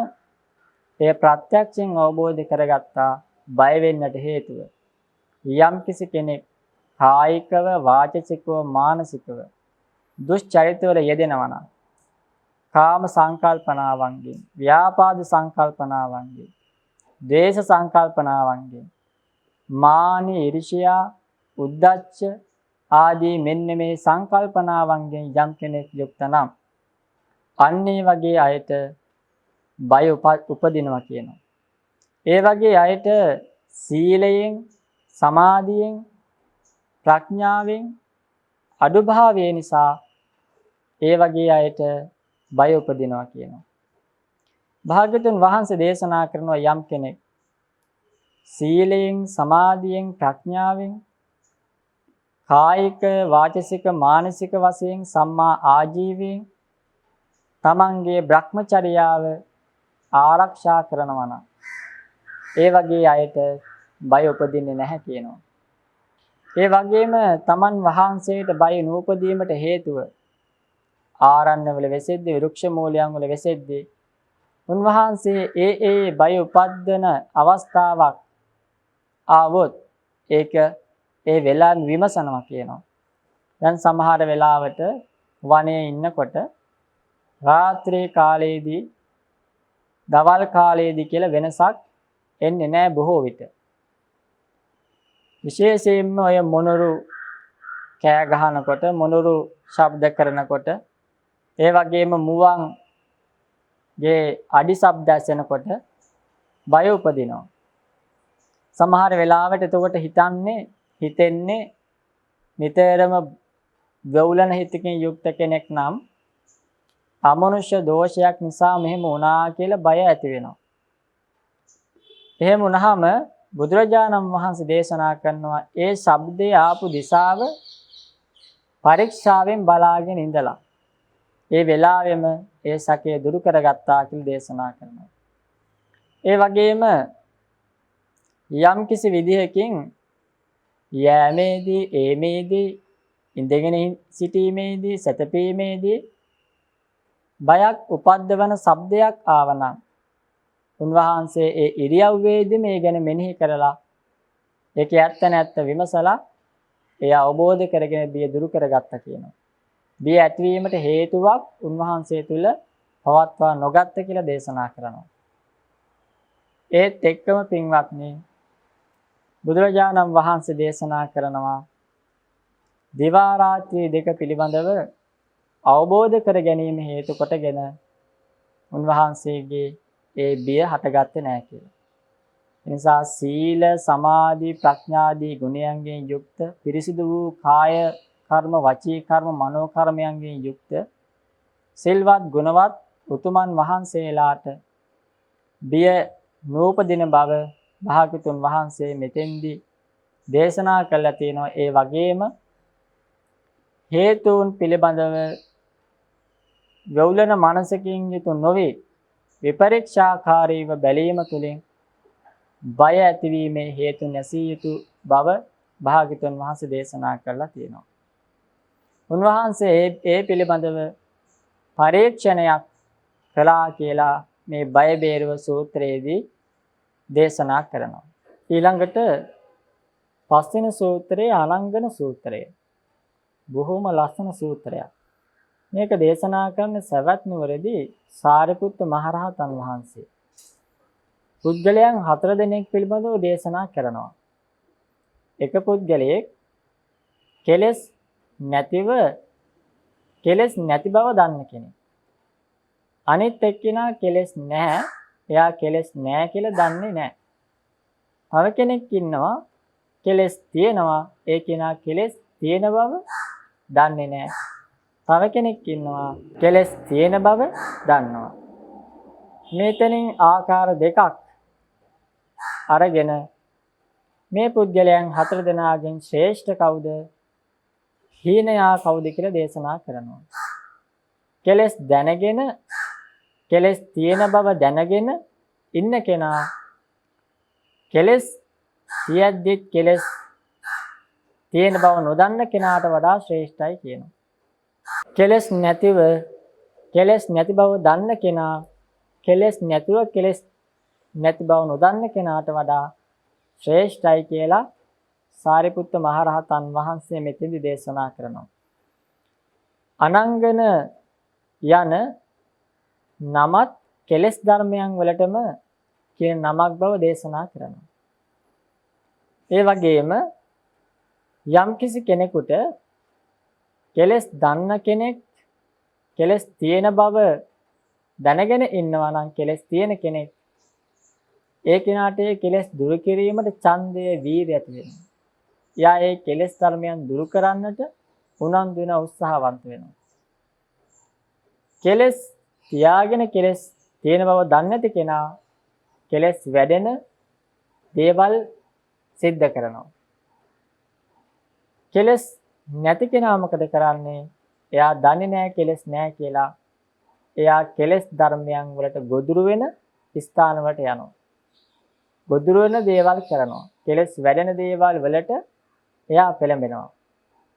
ඒ ප්‍රත්‍යක්ෂයෙන් අවබෝධ කරගත්තා බය වෙන්නට හේතුව. යම් කිසි කෙනෙක් කායිකව, වාචිකව, මානසිකව දුෂ්චරිතවල යෙදෙනවා නම් කාම සංකල්පනාවන්ගෙන්, ව්‍යාපාද සංකල්පනාවන්ගෙන්, ද්වේෂ සංකල්පනාවන්ගෙන්, මාන, ඊර්ෂ්‍යා, උද්ධච්ච ආදී මෙන්න මේ සංකල්පනාවන්ගෙන් යම් කෙනෙක් යුක්ත නම් අන්න ඒ වගේ අයට බය උපදිනවා කියනවා. ඒ වගේ අයට සීලයෙන්, සමාධියෙන්, ප්‍රඥාවෙන් අඩුභාවය නිසා ඒ වගේ අයට බය උපදිනවා කියනවා. භාග්‍යවතුන් වහන්සේ දේශනා කරනවා යම් කෙනෙක් සීලයෙන්, සමාධියෙන්, ප්‍රඥාවෙන් කායික, වාචික, මානසික වශයෙන් සම්මා ආජීවයෙන් තමන්ගේ භ්‍රමචර්යාව ආරක්ෂා කරනවා නම් ඒ වගේ අයට බය උපදින්නේ නැහැ කියනවා. ඒ වගේම තමන් වහන්සේට බය නූපදීමට හේතුව ආරණ්‍යවල වෙසෙද්දී, වෘක්ෂ මූලයන් වල වෙසෙද්දී උන්වහන්සේ ඒ බය උපද්දන අවස්ථාවක් ආවොත් ඒක ඒ වෙලාවෙම විමසනවා කියනවා. දැන් සමහර වෙලාවට වනයේ ඉන්නකොට රාත්‍රී කාලයේදී, දවල් කාලයේදී කියලා වෙනසක් එන්නේ නැහැ බොහෝ විට. විශේෂයෙන්ම ඔය මොනරු කෑ ගහනකොට, මොනරු ශබ්ද කරනකොට, ඒ වගේම මුවන්ගේ අඩි ශබ්ද ඇසෙනකොට බය උපදිනවා. සමහර වෙලාවට එතකොට හිතෙන්නේ නිතරම වවුලන හිතකින් යුක්ත කෙනෙක් නම් අමනුෂ්‍ය දෝෂයක් නිසා මෙහෙම වුණා කියලා බය ඇති වෙනවා. එහෙම වුණාම බුදුරජාණන් වහන්සේ දේශනා කරනවා ඒ ශබ්දයේ ආපු දිශාව පරීක්ෂාවෙන් බලාගෙන ඉඳලා ඒ වෙලාවෙම ඒ සැකය දුරු කරගත්තා කියලා දේශනා කරනවා. ඒ වගේම යම් කිසි විදිහකින් යෑමේදී, ඒමේදී, ඉඳගෙන සිටීමේදී, සැතපීමේදී බයක් උපද්දවන ශබ්දයක් ආවනම් උන්වහන්සේ ඒ ඉරියව්වේදී මේ ගැන මෙනෙහි කරලා ඒකේ ඇත්ත නැත්ත විමසලා එය අවබෝධ කරගෙන බිය දුරු කරගත්තා කියනවා. බිය ඇතිවීමට හේතුවක් උන්වහන්සේ තුල පවත්වා නොගත්ත කියලා දේශනා කරනවා. ඒත් එක්කම පින්වත්නි බුදුරජාණන් වහන්සේ දේශනා කරනවා දිවා රාත්‍රී දෙක පිළිබඳව අවබෝධ කර ගැනීම හේතු කොටගෙන උන්වහන්සේගේ ඒ බිය හටගත්තේ නැහැ කියලා. ඒ නිසා සීල, සමාධි, ප්‍රඥාදී ගුණයන්ගෙන් යුක්ත පිරිසිදු වූ කාය කර්ම, වචී කර්ම, මනෝ කර්මයන්ගෙන් යුක්ත සිල්වත්, ගුණවත් උතුමන් වහන්සේලාට බිය නූපදින බව භාග්‍යවතුන් වහන්සේ මෙතෙන්දී දේශනා කළා තියෙනවා. ඒ වගේම හේතුන් පිළිබඳව වවුලන මනසකින් යුතු නොවේ විපරීක්ෂාකාරීව බැලීම තුළින් බය ඇතිවීමේ හේතු නැසිය යුතු බව භාග්‍යවතුන් වහන්සේ දේශනා කළා තියෙනවා. උන්වහන්සේ ඒ පිළිබඳව පරීක්ෂණයක් කළා කියලා මේ බය බේරුව සූත්‍රයේදී දේශනා කරනවා. ඊළඟට පස්වෙනි සූත්‍රයේ අලංඝන සූත්‍රය. බොහොම ලස්සන සූත්‍රයක්. මේක දේශනා කරන සවැත් නුවරදී සාරිපුත්ත මහරහතන් වහන්සේ. පුද්ගලයන් 4 දෙනෙක් පිළිබඳව දේශනා කරනවා. එක පුද්ගලයෙක් කෙලෙස් නැති බව දන්න කෙනෙක්. අනිත් එක්කෙනා කෙලෙස් නැහැ. එයා කෙලෙස් නැහැ කියලා දන්නේ නැහැ. තව කෙනෙක් ඉන්නවා කෙලෙස් තියෙනවා. ඒ කෙනා කෙලෙස් තියෙන බව දන්නේ නැහැ. තව කෙනෙක් ඉන්නවා කෙලෙස් තියෙන බව දන්නවා. මෙතනින් ආකාර දෙකක් අරගෙන මේ පුද්ගලයන් 4 දෙනාගෙන් ශ්‍රේෂ්ඨ කවුද? හීනයා කවුද කියලා දේශනා කරනවා. කෙලස් දැනගෙන කෙලස් තියෙන බව දැනගෙන ඉන්න කෙනා කෙලස් සියද්දි කෙලස් තියෙන බව නොදන්න කෙනාට වඩා ශ්‍රේෂ්ඨයි කියනවා. කෙලස් නැති බව දන්න කෙනා කෙලස් නැතුව කෙලස් නැති බව නොදන්න කෙනාට වඩා ශ්‍රේෂ්ඨයි කියලා සාරිපුත්ත මහරහතන් වහන්සේ මෙතෙන්දි දේශනා කරනවා. අනංගන යන නමත් කෙලස් ධර්මයන් වලටම කියන නමක් බව දේශනා කරනවා. ඒ වගේම යම්කිසි කෙනෙකුට කෙලස් දන්න කෙනෙක් කෙලස් තියෙන බව දැනගෙන ඉන්නවා නම් කෙලස් තියෙන කෙනෙක් ඒ කෙනාට ඒ කෙලස් දුරු කිරීමට ඡන්දය වීරිය ඇති වෙනවා. යා ඒ කෙලස් ධර්මයන් දුරු කරන්නට උනන්දු වෙන උත්සාහවන්ත වෙනවා. කෙලස් තියාගෙන කෙලස් තියෙන බව දන්නේ නැති කෙනා කෙලස් වැඩෙන දේවල් සිද්ධ කරනවා. කෙලස් නැති කෙනා මොකද කරන්නේ? එයා දන්නේ නැහැ කෙලස් නැහැ කියලා. එයා කෙලස් ධර්මයන් වලට ගොදුරු වෙන ස්ථාන වලට යනවා. ගොදුරු වෙන දේවල් කරනවා. කෙලස් වැඩෙන දේවල් වලට එයා පෙළඹෙනවා.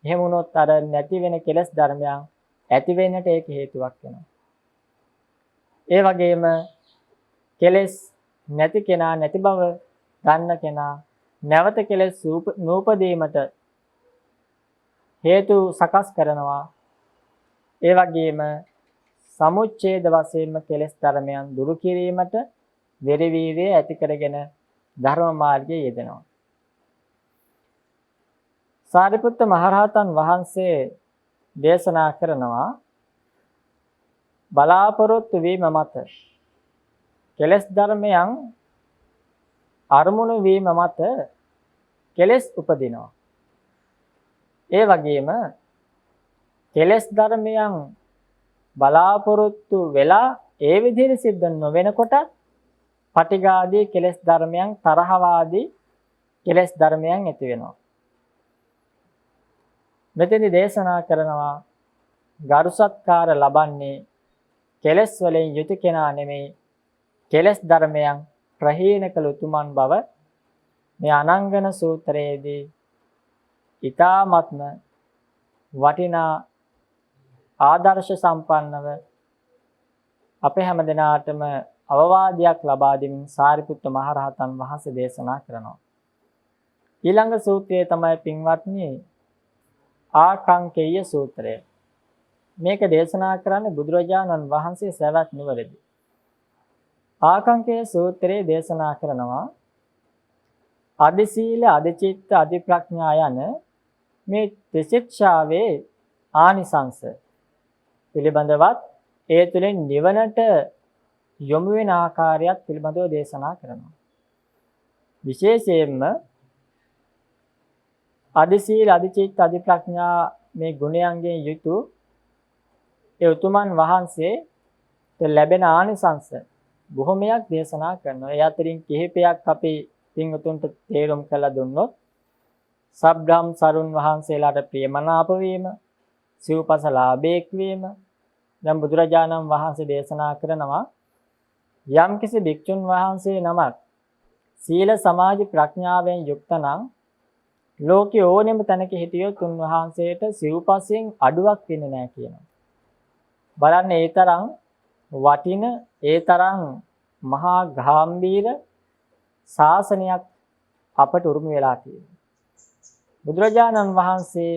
එහෙම වුණොත් අර නැති වෙන කෙලස් ධර්මයන් ඇති වෙන්නට ඒක හේතුවක් වෙනවා. ඒ වගේම කෙලස් නැති කෙනා නැති බව දන්න කෙනා නැවත කෙලස් නූපදීමට හේතු සකස් කරනවා. ඒ වගේම සමුච්ඡේද වශයෙන්ම කෙලස් ධර්මයන් දුරු කිරීමට වෙරි වීර්යය ඇති කරගෙන ධර්ම මාර්ගයේ යෙදෙනවා. සාරිපුත්ත මහරහතන් වහන්සේ දේශනා කරනවා බලාපොරොත්තු වීම මත කෙලස් ධර්මයන් අරමුණු වීම මත කෙලස් උපදිනවා. ඒ වගේම කෙලස් ධර්මයන් බලාපොරොත්තු වෙලා ඒ විදිහට සිද්ධ නොවෙනකොට පටිඝාදී කෙලස් ධර්මයන් තරහවාදී කෙලස් ධර්මයන් ඇති වෙනවා. මෙතෙන්දී දේශනා කරනවා ගරුසත්කාර ලබන්නේ කෙලස් වලින් යුතු කෙනා නෙමෙයි කෙලස් ධර්මයන් ප්‍රහීන කළ උතුමන් බව මේ අනංගන සූත්‍රයේදී ඊ타ත්ම වටිනා ආදර්ශ සම්පන්නව අපේ හැම දිනාටම අවවාදයක් ලබා දෙමින් සාරිපුත්ත මහරහතන් වහන්සේ දේශනා කරනවා. ඊළඟ සූත්‍රය තමයි පින්වත්නි ආකංකේය සූත්‍රය. මේක දේශනා කරන්නේ බුදුරජාණන් වහන්සේ සවැත් නුවරදී. ආකංකේය සූත්‍රයේ දේශනා කරනවා අදි සීල අදි චිත්ත අදි ප්‍රඥා යන මේ ත්‍රිශික්ෂාවේ ආනිසංස පිළිබඳවත් ඒ තුළින් නිවනට යොමු වෙන ආකාරයත් පිළිබඳව දේශනා කරනවා. විශේෂයෙන්ම අදි සීල අදි චිත්ත අදි ප්‍රඥා මේ ගුණයන්ගෙන් යුතු ඒ උතුමන් වහන්සේට ලැබෙන ආනිසංස බොහොමයක් දේශනා කරනවා. ඒ අතරින් කිහිපයක් අපි පින්වතුන්ට තේරුම් කළ දුන්නොත් සබ්‍රාම් සරුන් වහන්සේලාට ප්‍රියමනාප වීම, සිව්පස ලාභයක් වීම. දැන් බුදුරජාණන් වහන්සේ දේශනා කරනවා යම්කිසි භික්ෂුන් වහන්සේ නමක් සීල සමාධි ප්‍රඥාවෙන් යුක්ත නම් ලෝකේ ඕනෙම තැනක හිටියොත් උන්වහන්සේට සිව්පසෙන් අඩුවක් වෙන්නේ නැහැ කියනවා. බලන්න ඒ තරම් වටින ඒ තරම් මහා ගාම්භීර ශාසනයක් අපට උරුම වෙලා තියෙනවා. බුදුරජාණන් වහන්සේ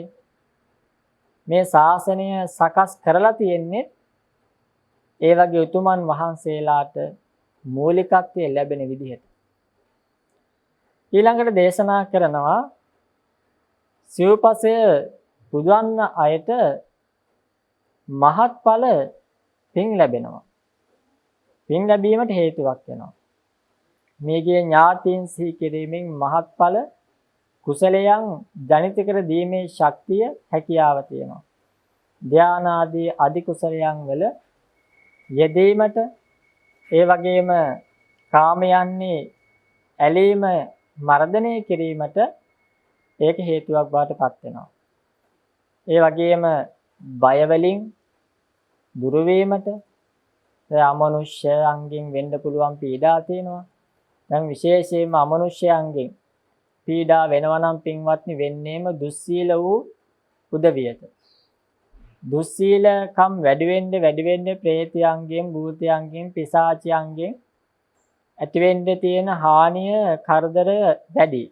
මේ ශාසනය සකස් කරලා තියෙන්නේ ඒ වගේ උතුමන් වහන්සේලාට මූලිකත්වයේ ලැබෙන විදිහට. ඊළඟට දේශනා කරනවා සිව්පසය පුදවන්න අයට මහත්ඵල පින් ලැබෙනවා. පින් ලැබීමට හේතුවක් වෙනවා. මේකේ ඥාතීන් සිහි කිරීමෙන් මහත්ඵල කුසලයන් ජනිත කර දීමේ ශක්තිය හැකියාව තියෙනවා. ධානාදී අධි කුසලයන් වල යෙදීමට ඒ වගේම කාමයන්නේ ඇලීම මර්ධනය කිරීමට ඒක හේතුවක් බවට පත් වෙනවා. ඒ වගේම බය වලින් දුර වීමට අමනුෂ්‍ය අංගෙන් වෙන්න පුළුවන් පීඩා තියෙනවා. දැන් විශේෂයෙන්ම අමනුෂ්‍යයන්ගෙන් පීඩා වෙනවා නම් පින්වත්නි වෙන්නේම දුස්සීල වූ උදවියට. දුස්සීලකම් වැඩි වෙන්නේ ප්‍රේතයන්ගෙන්, භූතයන්ගෙන්, පිසාචයන්ගෙන් ඇති වෙන්න තියෙන හානිය, කරදර වැඩි.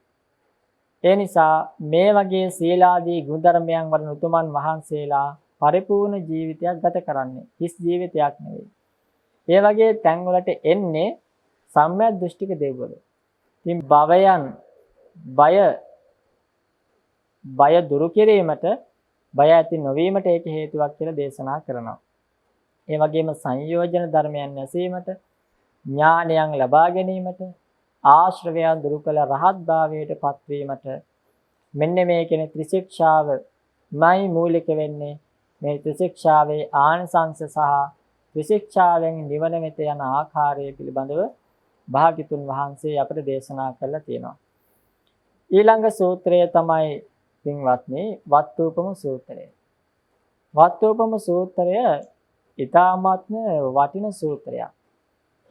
ඒ නිසා මේ වගේ සීලාදී ගුණධර්මයන් වඩන උතුමන් වහන්සේලා පරිපූර්ණ ජීවිතයක් ගත කරන්නේ. හිස් ජීවිතයක් නෙවෙයි. ඒ වගේ තැන් වලට එන්නේ සම්‍යක් දෘෂ්ටික දෙවිවරු. ඉතින් භවයන් බය දුරු කිරීමට, බය ඇති නොවීමට ඒක හේතුවක් කියලා දේශනා කරනවා. ඒ වගේම සංයෝජන ධර්මයන් නැසීමට, ඥානයන් ලබා ගැනීමට, ආශ්‍රවයන් දුරු කළ රහත් භාවයට පත්වීමට මෙන්න මේ කියන ත්‍රිශික්ෂාවමයි මූලික වෙන්නේ. මේ ත්‍රිශික්ෂාවේ ආනිසංස සහ ත්‍රිශික්ෂාවෙන් නිවන වෙත යන ආකාරය පිළිබඳව භාග්‍යතුන් වහන්සේ අපට දේශනා කළා තියෙනවා. ඊළඟ සූත්‍රය තමයි පින්වත්නි වත්තුපම සූත්‍රය. වත්තුපම සූත්‍රය ඊ타මාත්ම වටින සූත්‍රයක්.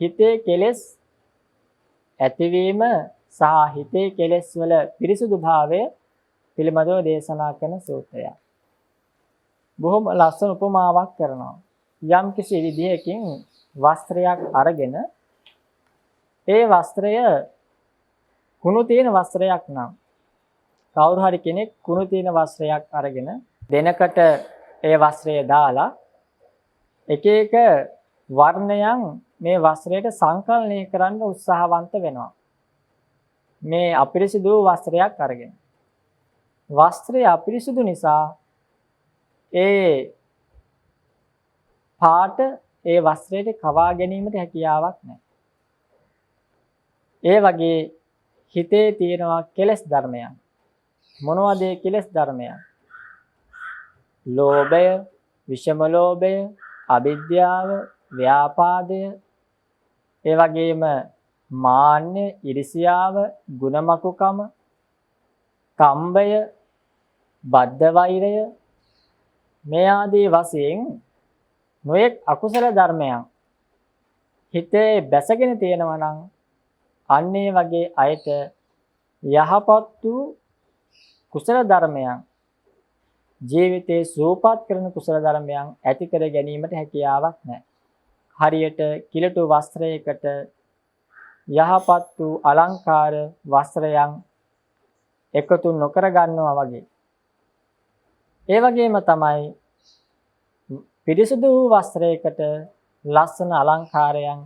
හිතේ කෙලෙස් ඇතිවීම සහ හිතේ කෙලෙස් වල පිරිසුදු භාවය පිළිබඳව දේශනා කරන සූත්‍රයක්. බොහොම ලස්සන උපමාවක් කරනවා. යම් කිසි විදිහකින් වස්ත්‍රයක් අරගෙන ඒ වස්ත්‍රය කුණු තියෙන වස්ත්‍රයක් නම් කවුරු හරි කෙනෙක් කුණු තියෙන වස්ත්‍රයක් අරගෙන දෙනකට ඒ වස්ත්‍රය දාලා එක එක වර්ණයන් මේ වස්ත්‍රයට සංකලනය කරන්න උත්සාහවන්ත වෙනවා. මේ අපිරිසිදු වස්ත්‍රයක් අරගෙන. වස්ත්‍රය අපිරිසිදු නිසා ඒ පාට ඒ වස්ත්‍රයට කවා ගැනීමට හැකියාවක් නැහැ. ඒ වගේ හිතේ තියෙනවා කෙලෙස් ධර්මයන්. මොනවද ඒ කෙලෙස් ධර්මයන්? ලෝභය, විෂම ලෝභය, අවිද්‍යාව, ව්‍යාපාදය, ඒ වගේම මාන්නය, iriසියාව, ගුණමකුකම, කම්බය, බද්ධ වෛරය මේ ආදී වශයෙන් නොයෙක් අකුසල ධර්මයන් හිතේ බැසගෙන තියෙනවා නම් අන්නේ වගේ අයට යහපත් වූ කුසල ධර්මයන් ජීවිතේ සූපත් කරන කුසල ධර්මයන් ඇති කර ගැනීමට හැකියාවක් නැහැ. හරියට කිලටු වස්ත්‍රයකට යහපත් වූ අලංකාර වස්ත්‍රයන් එකතු නොකර ගන්නවා වගේ. ඒ වගේම තමයි පිරිසුදු වස්ත්‍රයකට ලස්සන අලංකාරයන්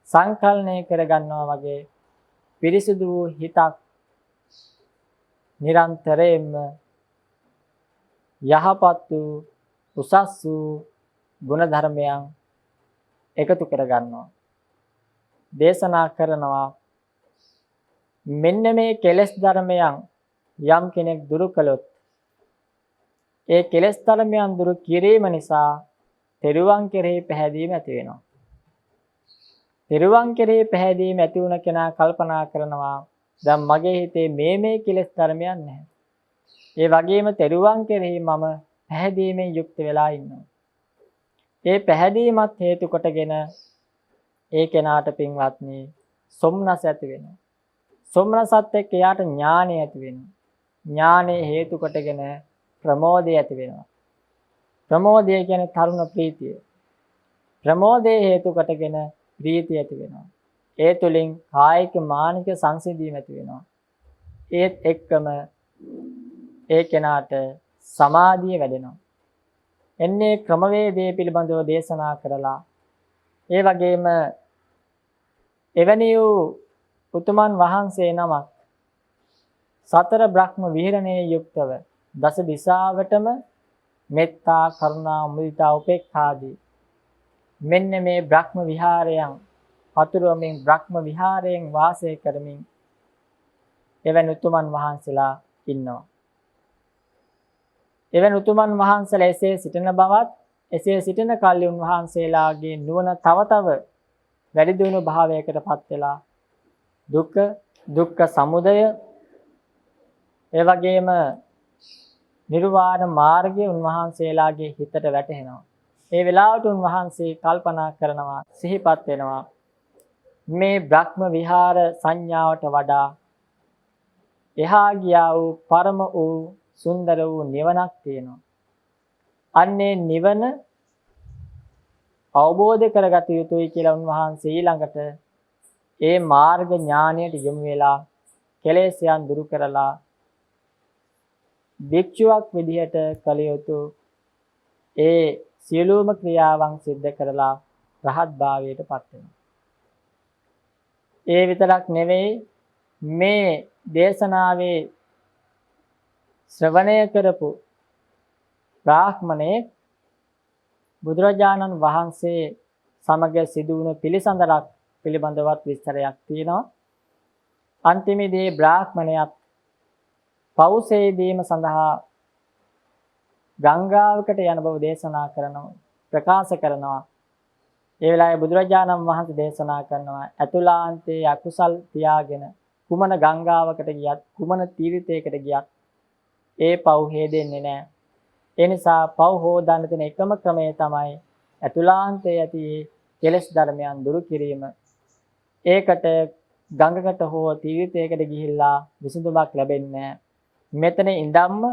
සංකල්පණය කර ගන්නවා වගේ පිරිසුදු හිතක් නිරන්තරයෙන්ම යහපත් වූ උසස් වූ ගුණ ධර්මයන් එකතු කර ගන්නවා. දේශනා කරනවා මෙන්න මේ කෙලෙස් ධර්මයන් යම් කෙනෙක් දුරු කළොත් ඒ කෙලෙස් ධර්මයන් දුරු කිරීම නිසා තෙරුවන් කෙරෙහි පැහැදීම ඇති වෙනවා. තෙරුවන් කෙරෙහි පැහැදීම ඇති වුණ කෙනා කල්පනා කරනවා දැන් මගේ හිතේ මේ කෙලෙස් ධර්මයන් නැහැ. ඒ වගේම තෙරුවන් කෙරෙහි මම පැහැදීමෙන් යුක්ත වෙලා ඉන්නවා. ඒ පැහැදීමත් හේතු කොටගෙන ඒ කෙනාට පින්වත්නි සොම්නස ඇති වෙනවා. සොම්නසත් එක්ක එයාට ඥානය ඇති වෙනවා. ඥානය හේතු කොටගෙන ප්‍රමෝදය ඇති වෙනවා. ප්‍රමෝදය කියන්නේ තරුණ ප්‍රීතිය. ප්‍රමෝදයේ හේතු කොටගෙන ප්‍රීතිය ඇති වෙනවා. ඒ තුලින් කායික මානසික සංසිඳීම ඇති වෙනවා. ඒත් එක්කම ඒ කෙනාට සමාධිය වැඩෙනවා. එන්නේ ක්‍රමවේදයේ පිළිබඳව දේශනා කරලා ඒ වගේම එවැනි වූ උතුමන් වහන්සේ නමක් සතර බ්‍රහ්ම විහරණයේ යුක්තව දස දිසාවටම මෙත්තා, කරුණා, මුදිතා, උපේක්ඛාදී මෙන්න මේ බ්‍රහ්ම විහාරයන් පතුරවමින් බ්‍රහ්ම විහාරයෙන් වාසය කරමින් එවැනි උතුමන් වහන්සේලා ඉන්නවා. එවැනි උතුමන් වහන්සේලා එසේ සිටින බවත් එසේ සිටින කල්ලි උන්වහන්සේලාගේ නුවණ තව තව වැඩි දියුණු භාවයකටපත් වෙලා දුක්ඛ සමුදය ඒ වගේම නිර්වාණ මාර්ගය උන්වහන්සේලාගේ හිතට වැටහෙනවා. ඒ වෙලාවට උන්වහන්සේ කල්පනා කරනවා සිහිපත් වෙනවා මේ බ්‍රහ්ම විහාර සංඥාවට වඩා එහා ගියා වූ පරම වූ සුන්දර වූ නිවනක් තියෙනවා. අන්නේ නිවන අවබෝධ කරගත යුතුයි කියලා උන්වහන්සේ ඊළඟට ඒ මාර්ග ඥානයට යොමු වෙලා කෙලෙස්යන් දුරු කරලා භික්ෂුවක් විදිහට කළ යුතු ඒ සියලුම ක්‍රියාවන් සිද්ධ කරලා රහත් භාවයට පත් වෙනවා. ඒ විතරක් නෙවෙයි මේ දේශනාවේ ශ්‍රවණය කරපු බ්‍රාහ්මණේ බුදුරජාණන් වහන්සේ සමග සිදු වුණු පිළිසඳරක් පිළිබඳවත් විස්තරයක් තියෙනවා. අන්තිමේදී බ්‍රාහ්මණයාත් පෞසේදීම සඳහා ගංගාවකට යන බව දේශනා කරනවා ප්‍රකාශ කරනවා. ඒ වෙලාවේ බුදුරජාණන් වහන්සේ දේශනා කරනවා අතුලාන්තයේ අකුසල් තියාගෙන කුමන ගංගාවකට ගියත් කුමන තීර්ථයකට ගියත් ඒ පව් හේදෙන්නේ නැහැ. ඒ නිසා පව් හොදන්න තියෙන එකම ක්‍රමය තමයි අතුලාන්තයේ ඇති කෙලෙස් ධර්මයන් දුරු කිරීම. ඒකට ගංගකට හෝ තීර්ථයකට ගිහිල්ලා විසඳුමක් ලැබෙන්නේ නැහැ. මෙතන ඉඳන්ම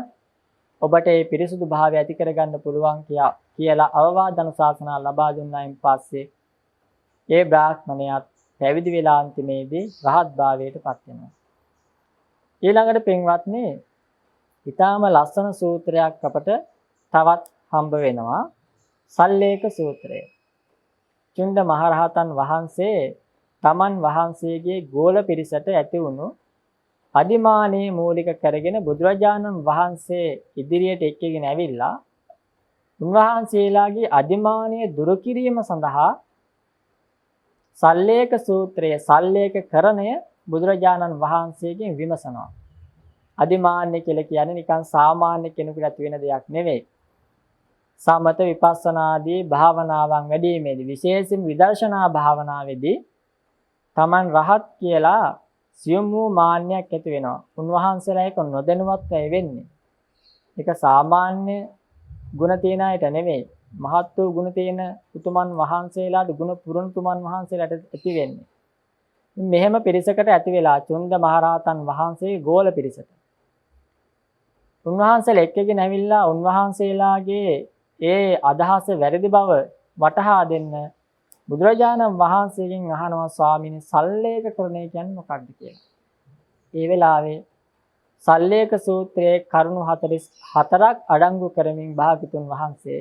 ඔබට මේ පිරිසුදු භාවය ඇති කරගන්න පුළුවන් කියලා අවවාද අනුශාසනා ලබා දුන්නායින් පස්සේ ඒ බ්‍රාහ්මණයාත් පැවිදි වෙලා අන්තිමේදී රහත් භාවයට පත් වෙනවා. ඊළඟට පින්වත්නි ඊටාම ලස්සන සූත්‍රයක් අපට තවත් හම්බ වෙනවා. සල්ලේක සූත්‍රය. චුණ්ඩ මහරහතන් වහන්සේ තමන් වහන්සේගේ ගෝල පිරිසට ඇති වුණු අදිමානයේ මූලික කරගෙන බුදුරජාණන් වහන්සේ ඉදිරියට එක්කගෙන ඇවිල්ලා උන්වහන්සේලාගේ අදිමානය දුරු කිරීම සඳහා සල්ලේක සූත්‍රය සල්ලේක කරණය බුදුරජාණන් වහන්සේගෙන් විමසනවා. අදිමාන්‍ය කියලා කියන්නේ නිකන් සාමාන්‍ය කෙනෙකුට ඇති වෙන දෙයක් නෙවෙයි. සමත විපස්සනාදී භාවනාවන් වැඩිීමේදී විශේෂයෙන් විදර්ශනා භාවනාවේදී තමන් රහත් කියලා සියුම් වූ මාන්නයක් ඇති වෙනවා. උන්වහන්සේලා ඒක නොදැනුවත්වයි වෙන්නේ. ඒක සාමාන්‍ය ගුණ තියන අයට නෙවෙයි. මහත් වූ ගුණ තියෙන උතුමන් වහන්සේලාට ගුණ පුරුණ තුමන් වහන්සේලාට ඇති වෙන්නේ. මෙහෙම පිරිසකට ඇති වෙලා චුණ්ඩ මහරහතන් වහන්සේ ගෝල පිරිසට. උන්වහන්සේලා එක්කගෙන ඇවිල්ලා උන්වහන්සේලාගේ ඒ අදහස වැරදි බව වටහා දෙන්න බුදුරජාණන් වහන්සේගෙන් අහනවා ස්වාමීනි සල්ලේක කරණය කියන්නේ මොකක්ද කියලා. ඒ වෙලාවේ සල්ලේක සූත්‍රයේ කරුණු 44ක් අඩංගු කරමින් භාග්‍යතුන් වහන්සේ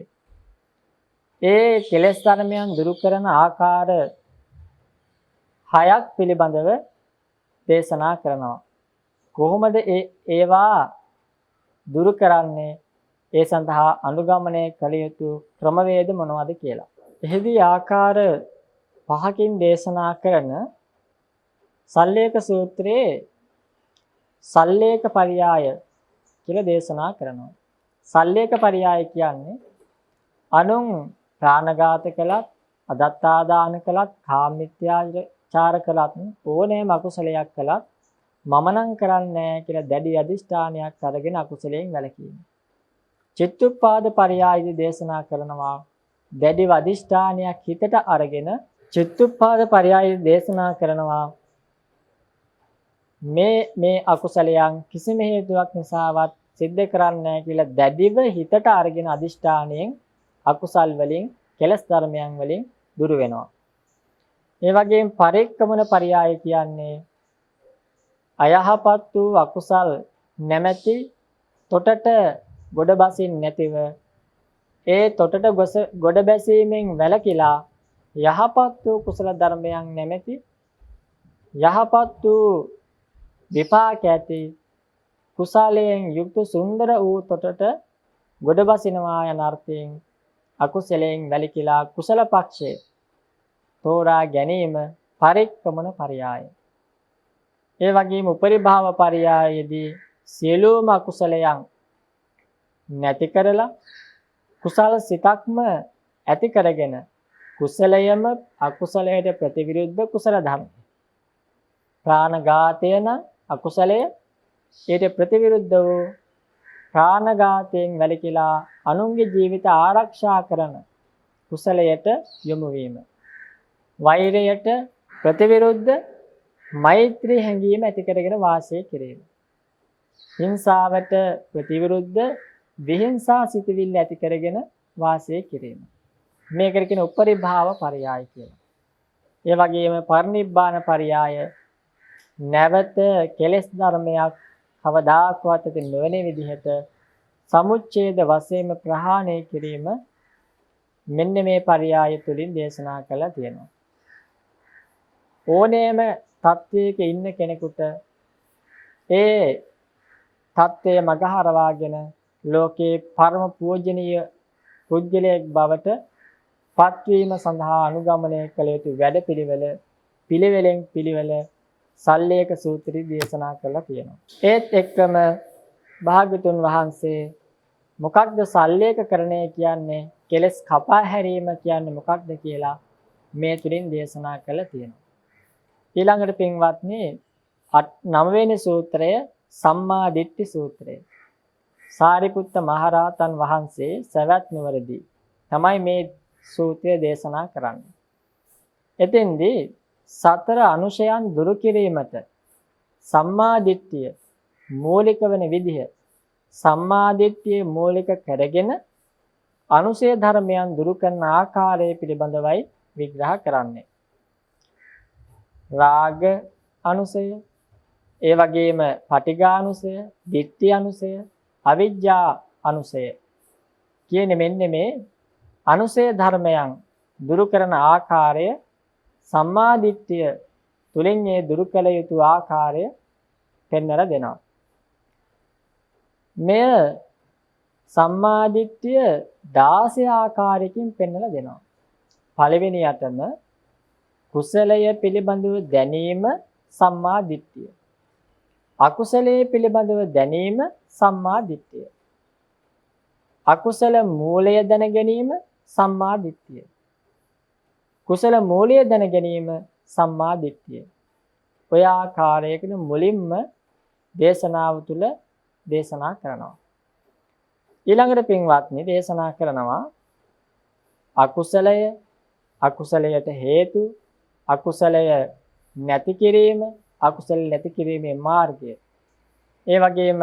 ඒ කෙලෙස් ධර්මයන් දුරු කරන ආකාර 6ක් පිළිබඳව දේශනා කරනවා. කොහොමද ඒවා දුරු කරන්නේ? ඒ සඳහා අනුගමනය කළ යුතු ක්‍රමවේද මොනවද කියලා. එහිදී ආකාර 5කින් දේශනා කරන සල්ලේක සූත්‍රයේ සල්ලේක පරියාය කියලා දේශනා කරනවා. සල්ලේක පරියාය කියන්නේ අනුන් ප්‍රාණඝාත කළත්, අදත්තාදාන කළත්, කාමමිත්‍යාචාර කළත්, ඕනෑම අකුසලයක් කළත් මම නම් කරන්නේ නැහැ කියලා දැඩි අදිෂ්ඨානයක් අරගෙන අකුසලයෙන් වැළකීම. චිත්තුප්පාද පරියායදී දේශනා කරනවා දැඩි අදිෂ්ඨානයක් හිතට අරගෙන චිත්තුප්පාද පරියායදී දේශනා කරනවා මේ අකුසලයන් කිසිම හේතුවක් නිසාවත් සිද්ධ කරන්නේ නැහැ කියලා දැඩිව හිතට අරගෙන අදිෂ්ඨානයෙන් අකුසල් වලින් කෙලස් ධර්මයන් වලින් දුරු වෙනවා. ඒ වගේම පරික්කමන පරියාය කියන්නේ අයහපත් වූ අකුසල් නැමැති තොටට ගොඩ බසින් නැතිව ඒ තොටට ගොඩ බැසීමෙන් වැළකීලා යහපත් වූ කුසල ධර්මයන් නැමැති යහපත් වූ විපාක ඇති කුසලයෙන් යුක්ත සුන්දර වූ තොටට ගොඩ බසිනවා යන අර්ථයෙන් අකුසලයෙන් වැළකීලා කුසල පක්ෂය තෝරා ගැනීම පරික්කමන පරියාය. ඒ වගේම උපරිභාව පරියායේදී සියලුම අකුසලයන් නැති කරලා කුසල සිතක්ම ඇති කරගෙන කුසලයම අකුසලයට ප්‍රතිවිරුද්ධ කුසල ධර්ම. ප්‍රාණඝාතය නම් අකුසලය ඊට ප්‍රතිවිරුද්ධ වූ ප්‍රාණඝාතයෙන් වැළකීලා අනුන්ගේ ජීවිත ආරක්ෂා කරන කුසලයට යොමු වීම. වෛරයට ප්‍රතිවිරුද්ධ මෛත්‍රී හැඟීම ඇති කරගෙන වාසය කිරීම. හිංසාවට ප්‍රතිවිරුද්ධ විහිංසා සිතුවිල්ල ඇති කරගෙන වාසය කිරීම. මේකට කියන උපරිභාව පරයය කියලා. ඒ වගේම පරිනිබ්බාන පරයය නැවත කෙලෙස් ධර්මයක් කවදාකවත් ඇති නොවන විදිහට සමුච්ඡේද වශයෙන් ප්‍රහාණය කිරීම මෙන්න මේ පරයය තුලින් දේශනා කළා තියෙනවා. ඕනෑම තත්වයක ඉන්න කෙනෙකුට ඒ තත්වය මගහරවාගෙන ලෝකේ පරම පූජනීය පුජ්‍යලයක් බවට පත්වීම සඳහා අනුගමනය කළ යුතු වැඩපිළිවෙල පිළිවෙලෙන් පිළිවෙල සල්ලේක සූත්‍රය දේශනා කරලා තියෙනවා. ඒත් එක්කම භාග්‍යතුන් වහන්සේ මොකක්ද සල්ලේකකරණය කියන්නේ, කෙලස් කපා හැරීම කියන්නේ මොකක්ද කියලා මේ තුලින් දේශනා කළා තියෙනවා. ඊළඟට පින්වත්නි 9 වෙනි සූත්‍රය සම්මා දිට්ඨි සූත්‍රය. සාරිපුත්ත මහරහතන් වහන්සේ සවැත් නුවරදී තමයි මේ සූත්‍රය දේශනා කරන්නේ. එතෙන්දී සතර අනුශයන් දුරු කිරීමට සම්මා දිට්ඨිය මූලික වෙන විදිහ සම්මා දිට්ඨිය මූලික කරගෙන අනුශය ධර්මයන් දුරු කරන ආකාරය පිළිබඳවයි විග්‍රහ කරන්නේ. රාග අනුසය, ඒ වගේම පටිඝානුසය, ditthi අනුසය, අවිජ්ජා අනුසය කියන මෙන්න මේ අනුසය ධර්මයන් දුරු කරන ආකාරය සම්මා දිට්ඨිය තුලින් මේ දුරු කළ යුතු ආකාරය පෙන්වලා දෙනවා. මෙය සම්මා දිට්ඨිය 16 ආකාරයකින් පෙන්වලා දෙනවා. පළවෙනියටම කුසලය පිළිබඳව දැනීම සම්මා දිට්ඨිය. අකුසලයේ පිළිබඳව දැනීම සම්මා දිට්ඨිය. අකුසල මූලය දැන ගැනීම සම්මා දිට්ඨිය. කුසල මූලය දැන ගැනීම සම්මා දිට්ඨිය. ඔය ආකාරයකින් මුලින්ම දේශනාව තුළ දේශනා කරනවා. ඊළඟට පින්වත්නි දේශනා කරනවා අකුසලය, අකුසලයට හේතු, අකුසලය නැති කිරීම, අකුසල නැති කිරීමේ මාර්ගය. ඒ වගේම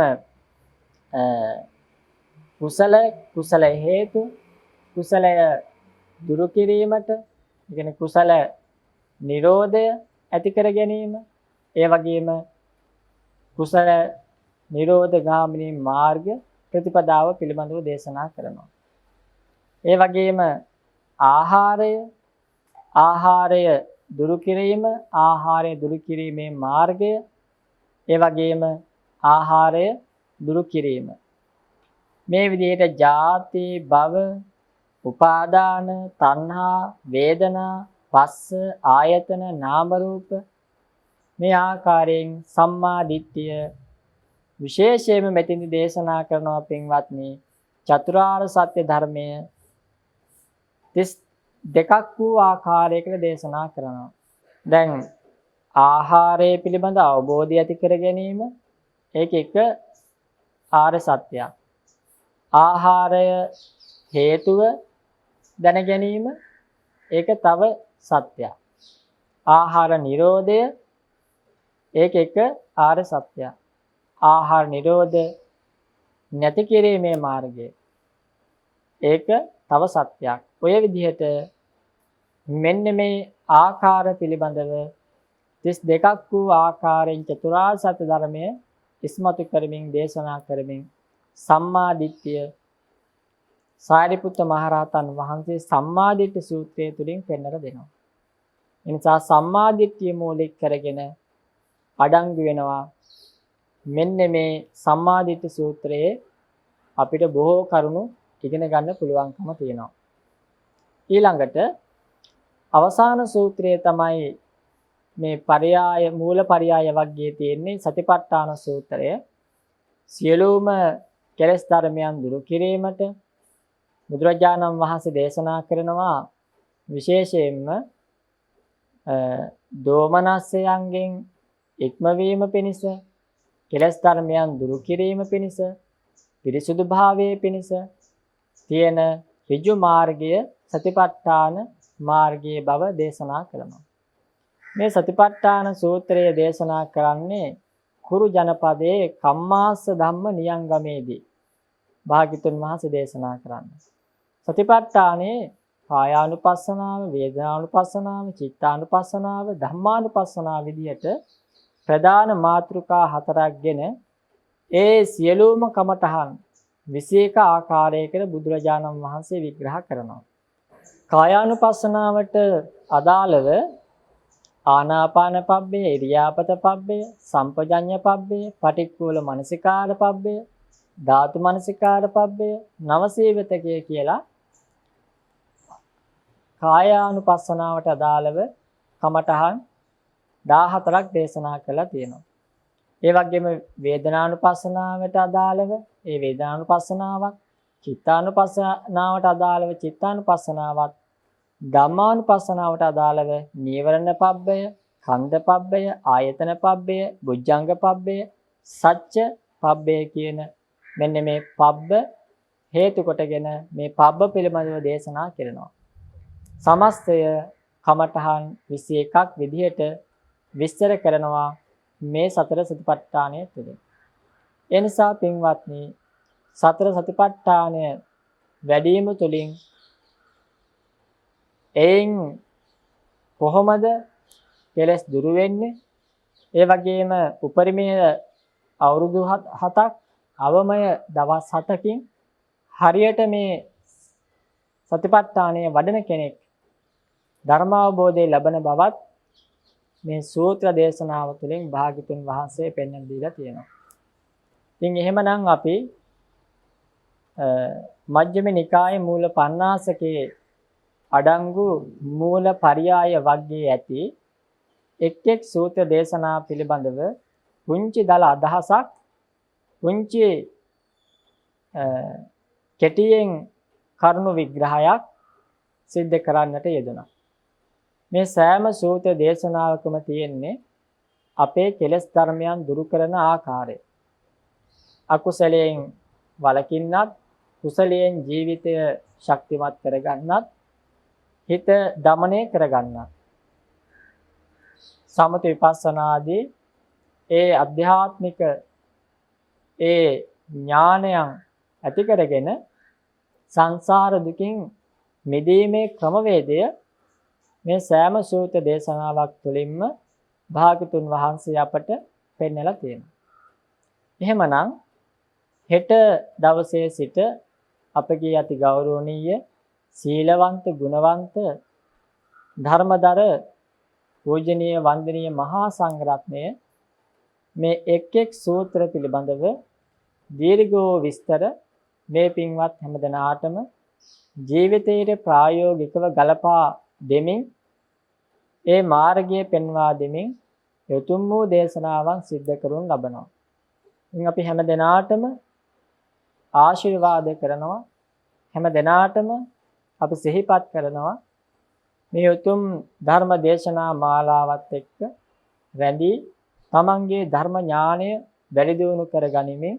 කුසල හේතු, කුසලය දුරු කිරීමට, කියන්නේ කුසල නිරෝධය ඇති කර ගැනීම, ඒ වගේම කුසල නිරෝධ ගාමිනී මාර්ග ප්‍රතිපදාව පිළිබඳව දේශනා කරනවා. ඒ වගේම ආහාරය දුරු කිරීම, ආහාරය දුරු කිරීමේ මාර්ගය, ඒ වගේම ආහාරය දුරු කිරීම. මේ විදිහට ජාති, භව, උපාදාන, තණ්හා, වේදනා, පස්ස, ආයතන, නාම රූප මේ ආකාරයෙන් සම්මා දිට්ඨිය විශේෂයෙන්ම මෙතෙන්දි දේශනා කරනවා පින්වත්නි චතුරාර්ය සත්‍ය ධර්මය 32ක් වූ ආකාරයකට දේශනා කරනවා. දැන් ආහාරය පිළිබඳ අවබෝධය ඇති කර ගැනීම ඒක එක ආර්ය සත්‍යයක්. ආහාරය හේතුව දැන ගැනීම ඒක තව සත්‍යයක්. ආහාර නිරෝධය ඒක එක ආර්ය සත්‍යයක්. ආහාර නිරෝධ නැති කිරීමේ මාර්ගය ඒක තව සත්‍යයක්. ඔය විදිහට මෙන්න මේ ආකාර පිළිබඳව 32ක් වූ ආකාරයෙන් චතුරාර්ය සත්‍ය ධර්මය ඉස්මතු කරමින් දේශනා කරමින් සම්මා දිට්ඨිය සාරිපුත්ත මහරහතන් වහන්සේ සම්මා දිට්ඨි සූත්‍රය තුලින් පෙන්වලා දෙනවා. ඒ නිසා සම්මා දිට්ඨිය මූලික කරගෙන අඩංගු වෙනවා මෙන්න මේ සම්මා දිට්ඨි සූත්‍රයේ අපිට බොහෝ කරුණු ඉගෙන ගන්න පුළුවන්කම තියෙනවා. ඊළඟට අවසාන සූත්‍රය තමයි මේ පරයාය මූල පරයාය වර්ගයේ තියෙන්නේ සතිපට්ඨාන සූත්‍රය. සියලුම කෙලෙස් ධර්මයන් දුරු කිරීමට බුදුරජාණන් වහන්සේ දේශනා කරනවා විශේෂයෙන්ම දෝමනස්සයන්ගෙන් ඉක්මවීම පිණිස, කෙලස් ධර්මයන් දුරු කිරීම පිණිස, පිරිසුදු භාවයේ පිණිස තියෙන ඍජු මාර්ගය සතිපට්ඨාන මාර්ගයේ බව දේශනා කරනවා. මේ සතිපට්ඨාන සූත්‍රය දේශනා කරන්නේ කුරු ජනපදයේ කම්මාස්ස ධම්ම නියංගමේදී භාග්‍යතුන් වහන්සේ දේශනා කරන්නේ. සතිපට්ඨානේ කායානුපස්සනාව, වේදනානුපස්සනාව, චිත්තානුපස්සනාව, ධම්මානුපස්සනාව විදියට ප්‍රධාන මාතෘකා 4ක්ගෙන ඒ සියලුම කමඨහන් 21 ආකාරයකට බුදුරජාණන් වහන්සේ විග්‍රහ කරනවා. කායානුපස්සනාවට අදාළව ආනාපාන පබ්බය, ඉරියාපත පබ්බය, සම්පජඤ්ඤ පබ්බය, පටික්කුල මනසිකාර පබ්බය, ධාතු මනසිකාර පබ්බය, නවසීවතකය කියලා කායානුපස්සනාවට අදාළව කමඨහන් 14ක් දේශනා කළා තියෙනවා. ඒ වගේම වේදනානුපස්සනාවට අදාළව ඒ වේදනානුපස්සනාවක්, චිත්තානුපස්සනාවට අදාළව චිත්තානුපස්සනාවක්, ධම්මානුපස්සනාවට අදාළව නීවරණ පබ්බය, කන්ද පබ්බය, ආයතන පබ්බය, බුද්ධංග පබ්බය, සච්ච පබ්බය කියන මෙන්න මේ පබ්බ හේතු කොටගෙන මේ පබ්බ පිළිබඳව දේශනා කරනවා. සමස්තය කමඨහන් 21ක් විදිහට විස්තර කරනවා මේ සතර සතිපට්ඨානය තුළ. ඒ නිසා පින්වත්නි, සතර සතිපට්ඨානය වැඩිම තුලින් එයින් කොහොමද කෙලස් දුරු වෙන්නේ? ඒ වගේම උපරිමයේ අවුරුදු 7ක් අවමය දවස් 7කින් හරියට මේ සතිපට්ඨානය වඩන කෙනෙක් ධර්මාවබෝධය ලැබෙන බවත් මේ සූත්‍ර දේශනාව තුළින් භාග්‍යතුන් වහන්සේ පෙන්වන්න දීලා තියෙනවා. ඉතින් එහෙමනම් අපි මජ්ක්‍ධිම නිකායේ මූල පඤ්ඤාසකේ අඩංගු මූල පරියාය වර්ගයේ ඇති එක් එක් සූත්‍ර දේශනා පිළිබඳව පුංචි දල අදහසක් පුංචි කෙටියෙන් කරුණු විග්‍රහයක් සිද්ධ කරන්නට යෙදුණා. මේ සෑම සූත්‍ර දේශනාවකම තියෙන්නේ අපේ කෙලෙස් ධර්මයන් දුරු කරන ආකාරය. අකුසලයෙන් වළකින්නත්, කුසලයෙන් ජීවිතය ශක්තිමත් කරගන්නත්, හිත දමනය කරගන්නත්. සමථ විපස්සනාදී ඒ අධ්‍යාත්මික ඒ ඥානයන් ඇති කරගෙන සංසාර දුකින් මිදීමේ ක්‍රමවේදය මේ සෑම සූත්‍ර දේශනාවක් තුළින්ම භාග්‍යතුන් වහන්සේ අපට පෙන්වලා තියෙනවා. එහෙමනම් හෙට දවසේ සිට අපගේ අති ගෞරවනීය සීලවන්ත ගුණවන්ත ධර්මදර පූජනීය වන්දනීය මහා සංඝරත්නය මේ එක් එක් සූත්‍ර පිළිබඳව දීර්ඝව විස්තර මේ පින්වත් හැමදෙනාටම ජීවිතයේ ප්‍රායෝගිකව ගලපා දෙමින් ඒ මාර්ගය පෙන්වා දෙමින් යතුම් වූ දේශනාවන් සිද්ධ කරනු ලබනවා. ඉතින් අපි හැමදෙනාටම ආශිර්වාද කරනවා. හැමදෙනාටම අපි සිහිපත් කරනවා මේ උතුම් ධර්ම දේශනා මාලාවත් එක්ක රැඳී තමන්ගේ ධර්ම ඥානය වැඩි දියුණු කර ගනිමින්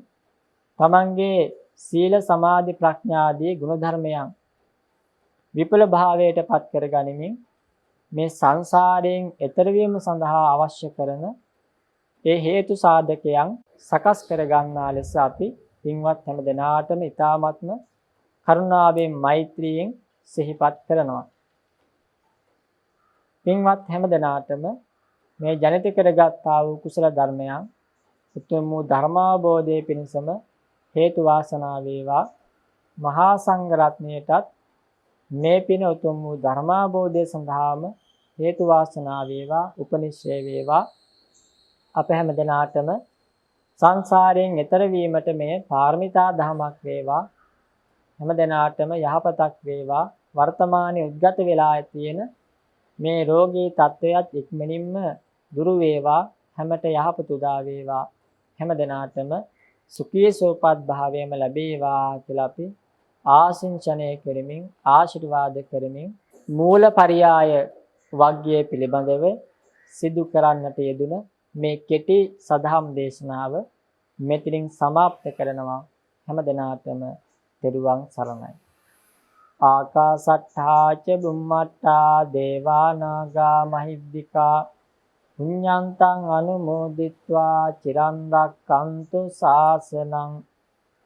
තමන්ගේ සීල සමාධි ප්‍රඥාදී ගුණ ධර්මයන් විපුල භාවයට පත් කර ගනිමින් මේ සංසාරයෙන් එතර වීම සඳහා අවශ්‍ය කරන ඒ හේතු සාධකයන් සකස් කර ගන්නා ලෙස අපි පින්වත් හැම දෙනාටම ඊ타ත්ම කරුණාවෙන් මෛත්‍රියෙන් සිහිපත් කරනවා. පින්වත් හැම දෙනාටම මේ ජනිත කරගත්තා වූ කුසල ධර්මයන් උතුම් වූ ධර්මාභෝධයේ පිණසම හේතු වාසනා වේවා. මහා සංඝ රත්නයටත් මේ පින උතුම් වූ ධර්මාභෝධය සඳහාම හේතු වාසනා වේවා, උපනිශ්‍රේ වේවා. අප හැම දෙනාටම සංසාරයෙන් එතර වීමට මේ පාරමිතා ධමයක් වේවා. හැම දෙනාටම යහපතක් වේවා. වර්තමානයේ උද්ගත වෙලා තියෙන මේ රෝගී තත්වයක් ඉක්මනින්ම දුරු වේවා. හැමත යහපත උදා වේවා. හැම දෙනාටම සුඛී සෝපත් භාවයම ලැබේවා කියලා අපි ආශිංසනය කරමින් ආශිර්වාද කරමින් මූලපරියාය වග්ගය පිළිබඳව සිදු කරන්නට යෙදුන මේ කෙටි සදහම් දේශනාව මෙතනින් සමාප්ත කරනවා. හැම දිනාටම තෙරුවන් සරණයි. ආකාසට්ඨා ච බුම්මට්ඨා දේවා නාග මහිද්దికා පුඤ්ඤන්තං අනුමෝදිත්වා චිරන් රැක්කන්තු ශාසනං.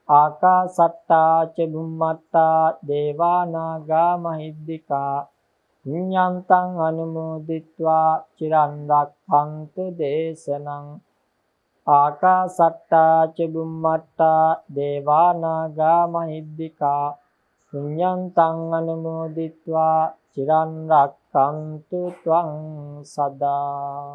ආකාසට්ඨා ච බුම්මට්ඨා දේවා නාග මහිද්దికා පුඤ්ඤන්තං අනුමෝදිත්වා චිරන් රැක්කන්තු දේශනං. ආකාසට්ඨා ච බුම්මට්ඨා දේවා නාග මහිද්దికා පුඤ්ඤන්තං අනුමෝදිත්වා චිරන් රැක්කන්තු ත්වං සදා.